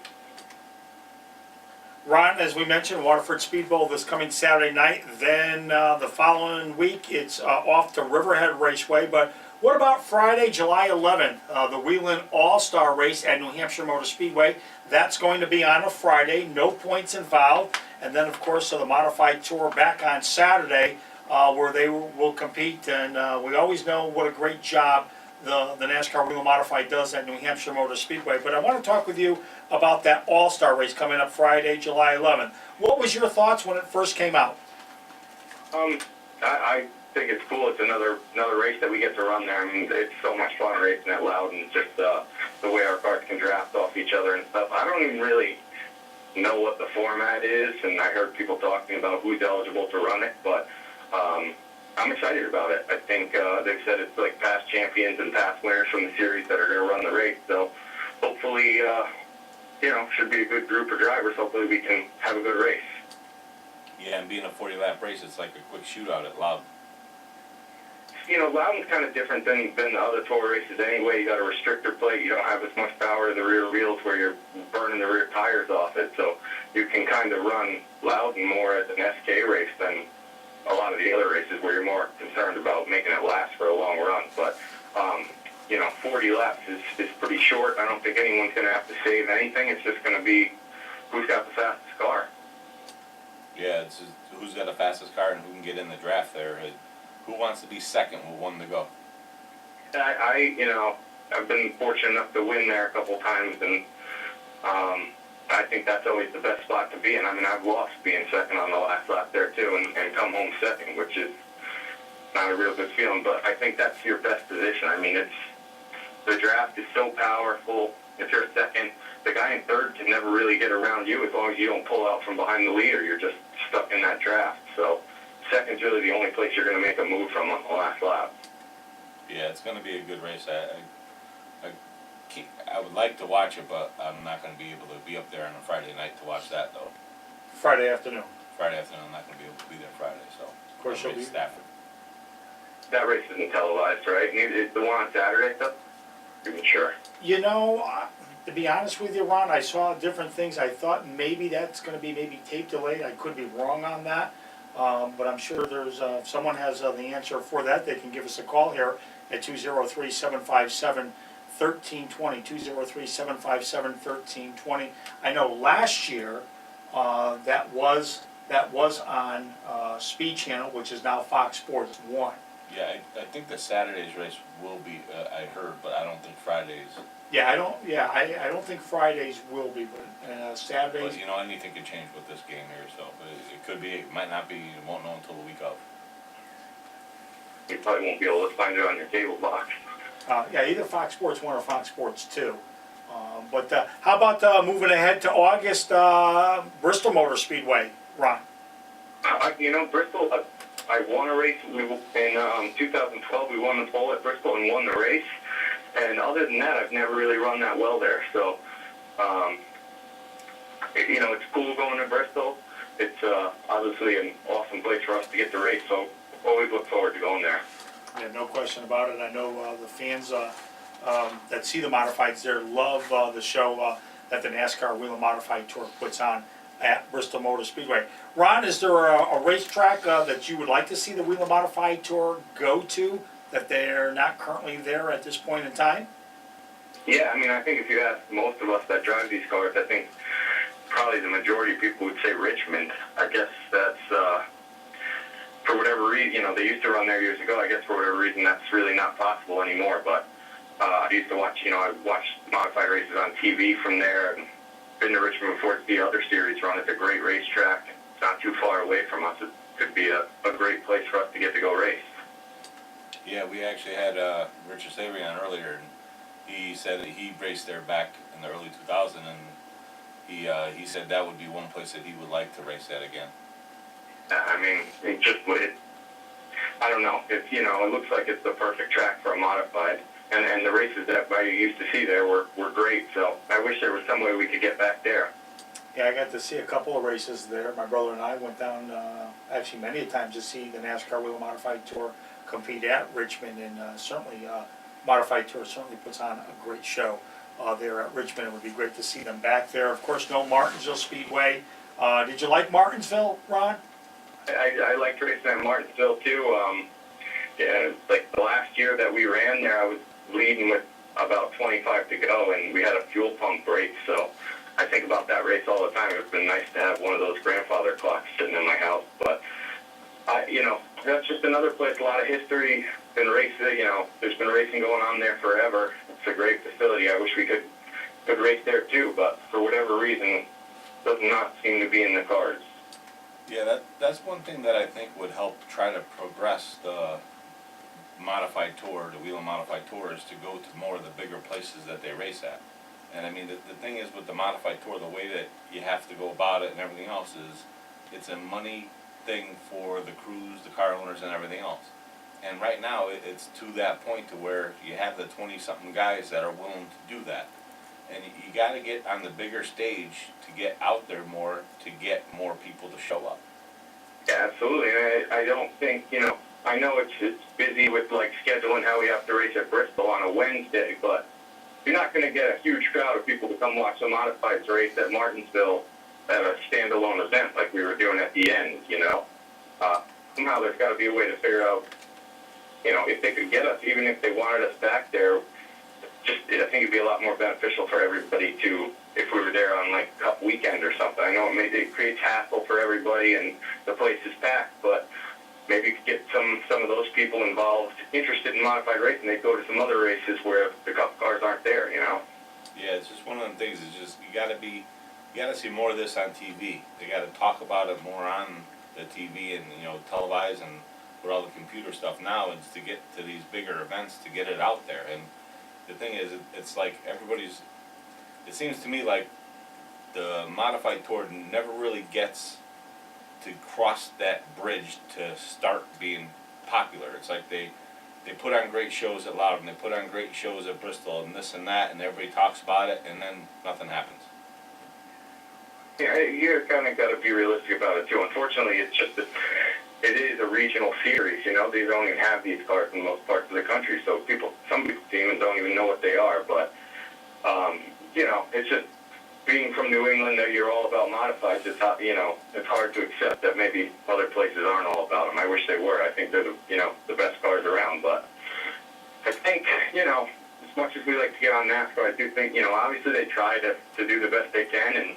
Speaker 2: Ron, as we mentioned, Waterford Speed Bowl this coming Saturday night. Then the following week, it's off to Riverhead Raceway. But what about Friday, July 11th, the Wheeling All-Star Race at New Hampshire Motor Speedway? That's going to be on a Friday, no points involved. And then, of course, the Modified Tour back on Saturday, where they will compete. And we always know what a great job the NASCAR Wheel Modified does at New Hampshire Motor Speedway. But I want to talk with you about that All-Star race coming up Friday, July 11th. What was your thoughts when it first came out?
Speaker 3: I think it's cool. It's another race that we get to run there. I mean, it's so much fun racing at Loudon. Just the way our cars can draft off each other and stuff. I don't even really know what the format is, and I heard people talking about who's eligible to run it, but I'm excited about it. I think they've said it's like past champions and past winners from the series that are going to run the race. So hopefully, should be a good group of drivers. Hopefully we can have a good race.
Speaker 5: Yeah, and being a 40-lap race, it's like a quick shootout at Loudon.
Speaker 3: Loudon's kind of different than the other tour races anyway. You got a restrictor plate. You don't have as much power to the rear wheels where you're burning the rear tires off it. So you can kind of run Loudon more as an SK race than a lot of the other races where you're more concerned about making it last for a long run. But, 40 laps is pretty short. I don't think anyone's going to have to save anything. It's just going to be who's got the fastest car.
Speaker 5: Yeah, it's just who's got the fastest car and who can get in the draft there. Who wants to be second with one to go?
Speaker 3: I've been fortunate enough to win there a couple times, and I think that's always the best spot to be in. I mean, I've lost being second on the last lap there too, and come home second, which is not a real good feeling. But I think that's your best position. I mean, the draft is so powerful. If you're second, the guy in third can never really get around you as long as you don't pull out from behind the leader. You're just stuck in that draft. So second's really the only place you're going to make a move from on the last lap.
Speaker 5: Yeah, it's going to be a good race. I would like to watch it, but I'm not going to be able to be up there on a Friday night to watch that, though.
Speaker 2: Friday afternoon.
Speaker 5: Friday afternoon, I'm not going to be able to be there Friday, so.
Speaker 2: Of course you'll be.
Speaker 5: Stafford.
Speaker 3: That race isn't televised, right? Is the one on Saturday, though? Even sure.
Speaker 2: To be honest with you, Ron, I saw different things. I thought maybe that's going to be maybe tape delayed. I could be wrong on that. But I'm sure there's, if someone has the answer for that, they can give us a call here at 203-757-1320, 203-757-1320. I know last year that was on Speed Channel, which is now Fox Sports 1.
Speaker 5: Yeah, I think the Saturday's race will be, I heard, but I don't think Fridays.
Speaker 2: I don't think Fridays will be, but Saturdays.
Speaker 5: But anything could change with this game here, so it could be, it might not be, you won't know until the week of.
Speaker 3: You probably won't be able to find it on your cable box.
Speaker 2: Either Fox Sports 1 or Fox Sports 2. But how about moving ahead to August, Bristol Motor Speedway, Ron?
Speaker 3: Bristol, I won a race in 2012. We won the pole at Bristol and won the race. And other than that, I've never really run that well there. So, it's cool going to Bristol. It's obviously an awesome place for us to get to race. So, always look forward to going there.
Speaker 2: Yeah, no question about it. I know the fans that see the modifieds there love the show that the NASCAR Wheel and Modified Tour puts on at Bristol Motor Speedway. Ron, is there a racetrack that you would like to see the Wheel and Modified Tour go to that they're not currently there at this point in time?
Speaker 3: Yeah, I think if you ask most of us that drive these cars, I think probably the majority of people would say Richmond. I guess that's, for whatever reason, they used to run there years ago. I guess for whatever reason that's really not possible anymore. But I used to watch, I watched modified races on TV from there. And been to Richmond before to see other series run. It's a great racetrack. It's not too far away from us. It could be a great place for us to get to go race.
Speaker 5: Yeah, we actually had Richard Savary on earlier, and he said that he raced there back in the early 2000s, and he said that would be one place that he would like to race at again.
Speaker 3: It just would. I don't know. It looks like it's the perfect track for a modified, and the races that I used to see there were great. So I wish there was some way we could get back there.
Speaker 2: Yeah, I got to see a couple of races there. My brother and I went down actually many times to see the NASCAR Wheel and Modified Tour compete at Richmond, and certainly Modified Tour certainly puts on a great show there at Richmond. It would be great to see them back there. Of course, no Martinsville Speedway. Did you like Martinsville, Ron?
Speaker 3: I liked racing at Martinsville too. Like the last year that we ran there, I was leading with about 25 to go, and we had a fuel pump break. So I think about that race all the time. It's been nice to have one of those grandfather clocks sitting in my house, but that's just another place, a lot of history, been racing, there's been racing going on there forever. It's a great facility. I wish we could race there too, but for whatever reason, it does not seem to be in the cards.
Speaker 5: Yeah, that's one thing that I think would help try to progress the modified tour, the Wheel and Modified Tour, is to go to more of the bigger places that they race at. And the thing is with the modified tour, the way that you have to go about it and everything else is, it's a money thing for the crews, the car owners, and everything else. And right now, it's to that point to where you have the 20-something guys that are willing to do that. And you got to get on the bigger stage to get out there more, to get more people to show up.
Speaker 3: Yeah, absolutely. I don't think, I know it's busy with like scheduling how we have to race at Bristol on a Wednesday, but you're not going to get a huge crowd of people to come watch the modifieds race at Martinsville at a standalone event like we were doing at the end, you know. Somehow there's got to be a way to figure out, you know, if they could get us, even if they wanted us back there, I think it'd be a lot more beneficial for everybody to, if we were there on like Cup weekend or something. I know it creates hassle for everybody and the place is packed, but maybe you could get some of those people involved, interested in modified racing. They'd go to some other races where the Cup cars aren't there, you know.
Speaker 5: Yeah, it's just one of them things. It's just you gotta see more of this on TV. They gotta talk about it more on the TV and televise and with all the computer stuff now. It's to get to these bigger events to get it out there. And the thing is, it's like everybody's. It seems to me like the modified tour never really gets to cross that bridge to start being popular. It's like they put on great shows at Loudon, they put on great shows at Bristol and this and that, and everybody talks about it, and then nothing happens.
Speaker 3: Yeah, you kind of got to be realistic about it too. Unfortunately, it's just that it is a regional series. You know, they don't even have these cars in most parts of the country, so some people don't even know what they are. But it's just being from New England that you're all about modifieds. It's hard to accept that maybe other places aren't all about them. I wish they were. I think they're the best cars around. But I think as much as we like to get on NASCAR, I do think obviously they try to do the best they can and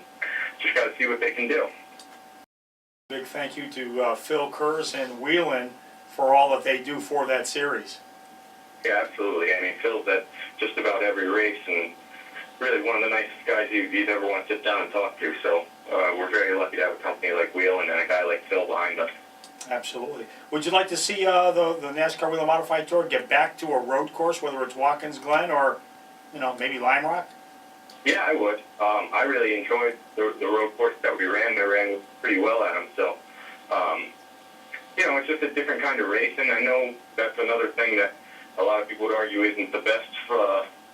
Speaker 3: just got to see what they can do.
Speaker 2: Big thank you to Phil Kurz and Whelan for all that they do for that series.
Speaker 3: Yeah, absolutely. I mean, Phil's at just about every race and really one of the nicest guys you'd ever want to sit down and talk to. So we're very lucky to have a company like Whelan and a guy like Phil behind us.
Speaker 2: Absolutely. Would you like to see the NASCAR Wheel Modified Tour get back to a road course, whether it's Watkins Glen or maybe Lime Rock?
Speaker 3: Yeah, I would. I really enjoyed the road course that we ran. They ran pretty well at them. So, it's just a different kind of race. And I know that's another thing that a lot of people would argue isn't the best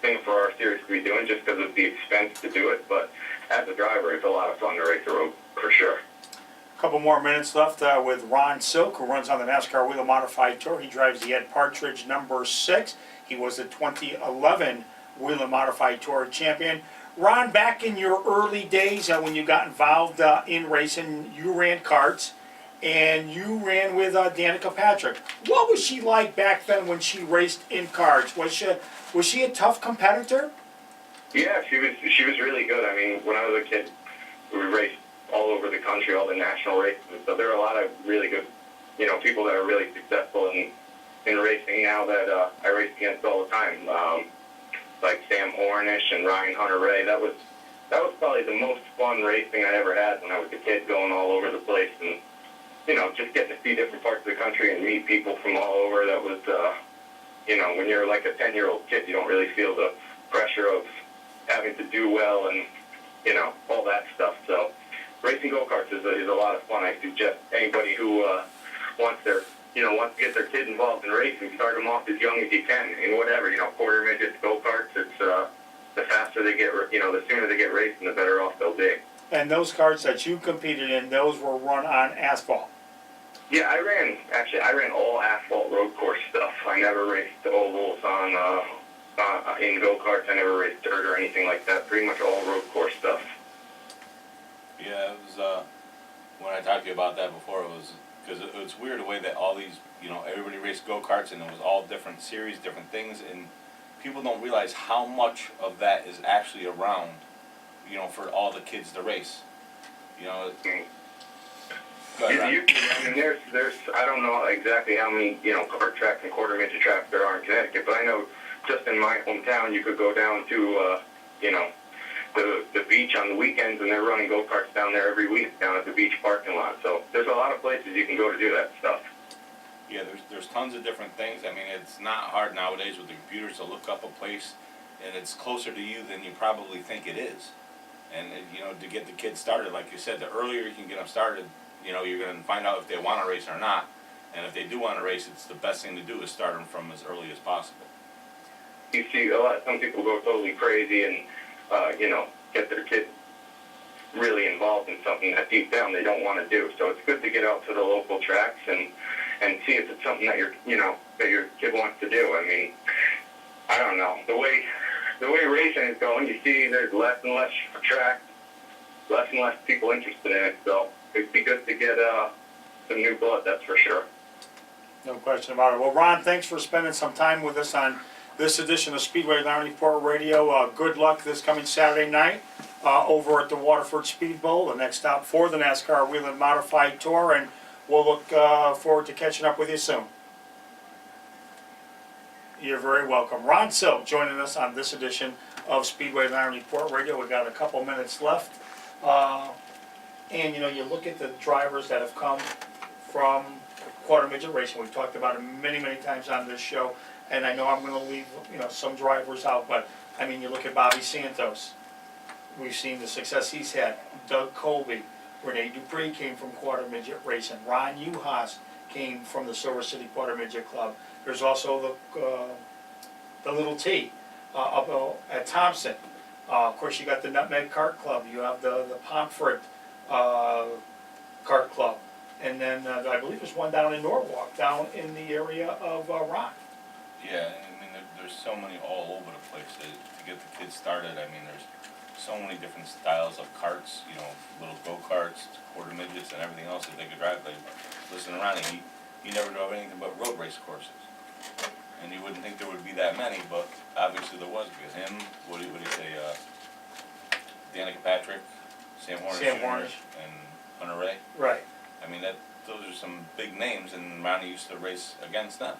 Speaker 3: thing for our series to be doing just because of the expense to do it. But as a driver, it's a lot of fun to race the road for sure.
Speaker 2: A couple more minutes left with Ron Silk, who runs on the NASCAR Wheel Modified Tour. He drives the Ed Partridge number 6. He was the 2011 Wheel Modified Tour champion. Ron, back in your early days when you got involved in racing, you ran karts, and you ran with Danica Patrick. What was she like back then when she raced in karts? Was she a tough competitor?
Speaker 3: Yeah, she was really good. I mean, when I was a kid, we raced all over the country, all the national races. So there are a lot of really good, people that are really successful in racing now that I race against all the time. Like Sam Hornish and Ryan Hunter-Ray. That was probably the most fun racing I ever had when I was a kid, going all over the place and just getting to see different parts of the country and meet people from all over. That was when you're like a 10-year-old kid, you don't really feel the pressure of having to do well and all that stuff. So racing go-karts is a lot of fun. I suggest anybody who wants to get their kid involved in racing, start them off as young as you can in whatever, quarter midgets, go-karts. It's the faster they get, the sooner they get racing, the better off they'll be.
Speaker 2: And those karts that you competed in, those were run on asphalt?
Speaker 3: Yeah, I ran all asphalt road course stuff. I never raced ovals in go-karts. I never raced dirt or anything like that. Pretty much all road course stuff.
Speaker 5: Yeah, it was, when I talked to you about that before, it was, because it's weird the way that all these, everybody raced go-karts and it was all different series, different things, and people don't realize how much of that is actually around, for all the kids to race.
Speaker 3: There's I don't know exactly how many, kart tracks and quarter midget tracks there are in Connecticut, but I know just in my hometown you could go down to, the beach on the weekends, and they're running go-karts down there every week down at the beach parking lot. So there's a lot of places you can go to do that stuff.
Speaker 5: Yeah, there's tons of different things. I mean, it's not hard nowadays with the computers to look up a place, and it's closer to you than you probably think it is. And to get the kids started, like you said, the earlier you can get them started, you're going to find out if they want to race or not. And if they do want to race, it's the best thing to do is start them from as early as possible.
Speaker 3: You see some people go totally crazy and get their kids really involved in something that deep down they don't want to do. So it's good to get out to the local tracks and and see if it's something that that your kid wants to do. I mean, I don't know. The way racing is going, you see there's less and less track, less and less people interested in it. So it'd be good to get some new blood, that's for sure.
Speaker 2: No question about it. Well, Ron, thanks for spending some time with us on this edition of Speedway Line Report Radio. Good luck this coming Saturday night over at the Waterford Speed Bowl, the next stop for the NASCAR Wheel and Modified Tour, and we'll look forward to catching up with you soon. You're very welcome. Ron Silk joining us on this edition of Speedway Line Report Radio. We've got a couple minutes left. And you look at the drivers that have come from quarter midget racing. We've talked about it many, many times on this show. And I know I'm going to leave some drivers out, but I mean, you look at Bobby Santos. We've seen the success he's had. Doug Colby, Rene Dupree came from quarter midget racing. Ron Uhas came from the Silver City Quarter Midget Club. There's also the Little T up at Thompson. Of course, you got the Nutmeg Kart Club. You have the Pomfret Kart Club. And then I believe there's one down in Norwalk, down in the area of Rock.
Speaker 5: Yeah, I mean, there's so many all over the place to get the kids started. I mean, there's so many different styles of karts, little go-karts, quarter midgets, and everything else that they could drive. Like, listen around, and you never drove anything but road race courses. And you wouldn't think there would be that many, but obviously there was, because him, what do you say, Danica Patrick, Sam Hornish, and Hunter Ray.
Speaker 2: Right.
Speaker 5: I mean, those are some big names, and Ronnie used to race against them.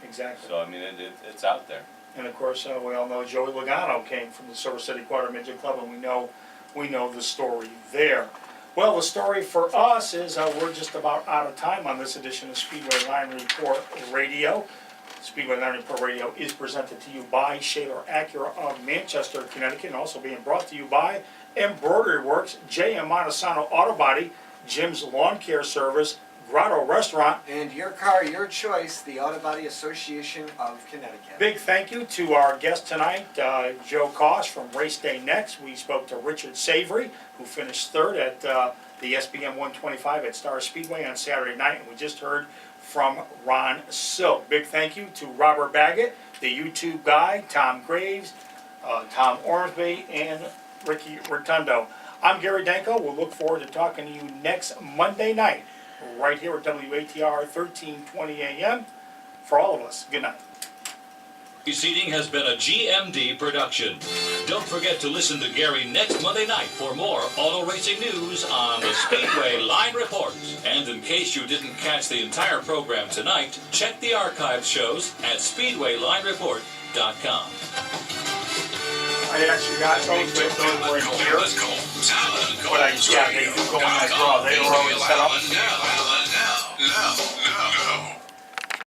Speaker 2: Exactly.
Speaker 5: So, I mean, it's out there.
Speaker 2: And of course, we all know Joey Logano came from the Silver City Quarter Midget Club, and we know the story there. Well, the story for us is we're just about out of time on this edition of Speedway Line Report Radio. Speedway Line Report Radio is presented to you by Shaler Acura of Manchester, Connecticut, and also being brought to you by Embroidery Works, J.M. Montesano Auto Body, Jim's Lawn Care Service, Grotto Restaurant,
Speaker 6: and Your Car, Your Choice, the Auto Body Association of Connecticut.
Speaker 2: Big thank you to our guest tonight, Joe Coss from Race Day Next. We spoke to Richard Savary, who finished third at the SBM 125 at Star Speedway on Saturday night, and we just heard from Ron Silk. Big thank you to Robert Baggett, the YouTube guy, Tom Graves, Tom Ormsby, and Ricky Rotundo. I'm Gary Danko. We'll look forward to talking to you next Monday night, right here at WATR 1320 AM. For all of us, good night.
Speaker 4: Seating has been a GMD production. Don't forget to listen to Gary next Monday night for more auto racing news on the Speedway Line Report. And in case you didn't catch the entire program tonight, check the archive shows at speedwaylinereport.com.
Speaker 2: I actually got those were in here, but they do go in that draw. They were already set up.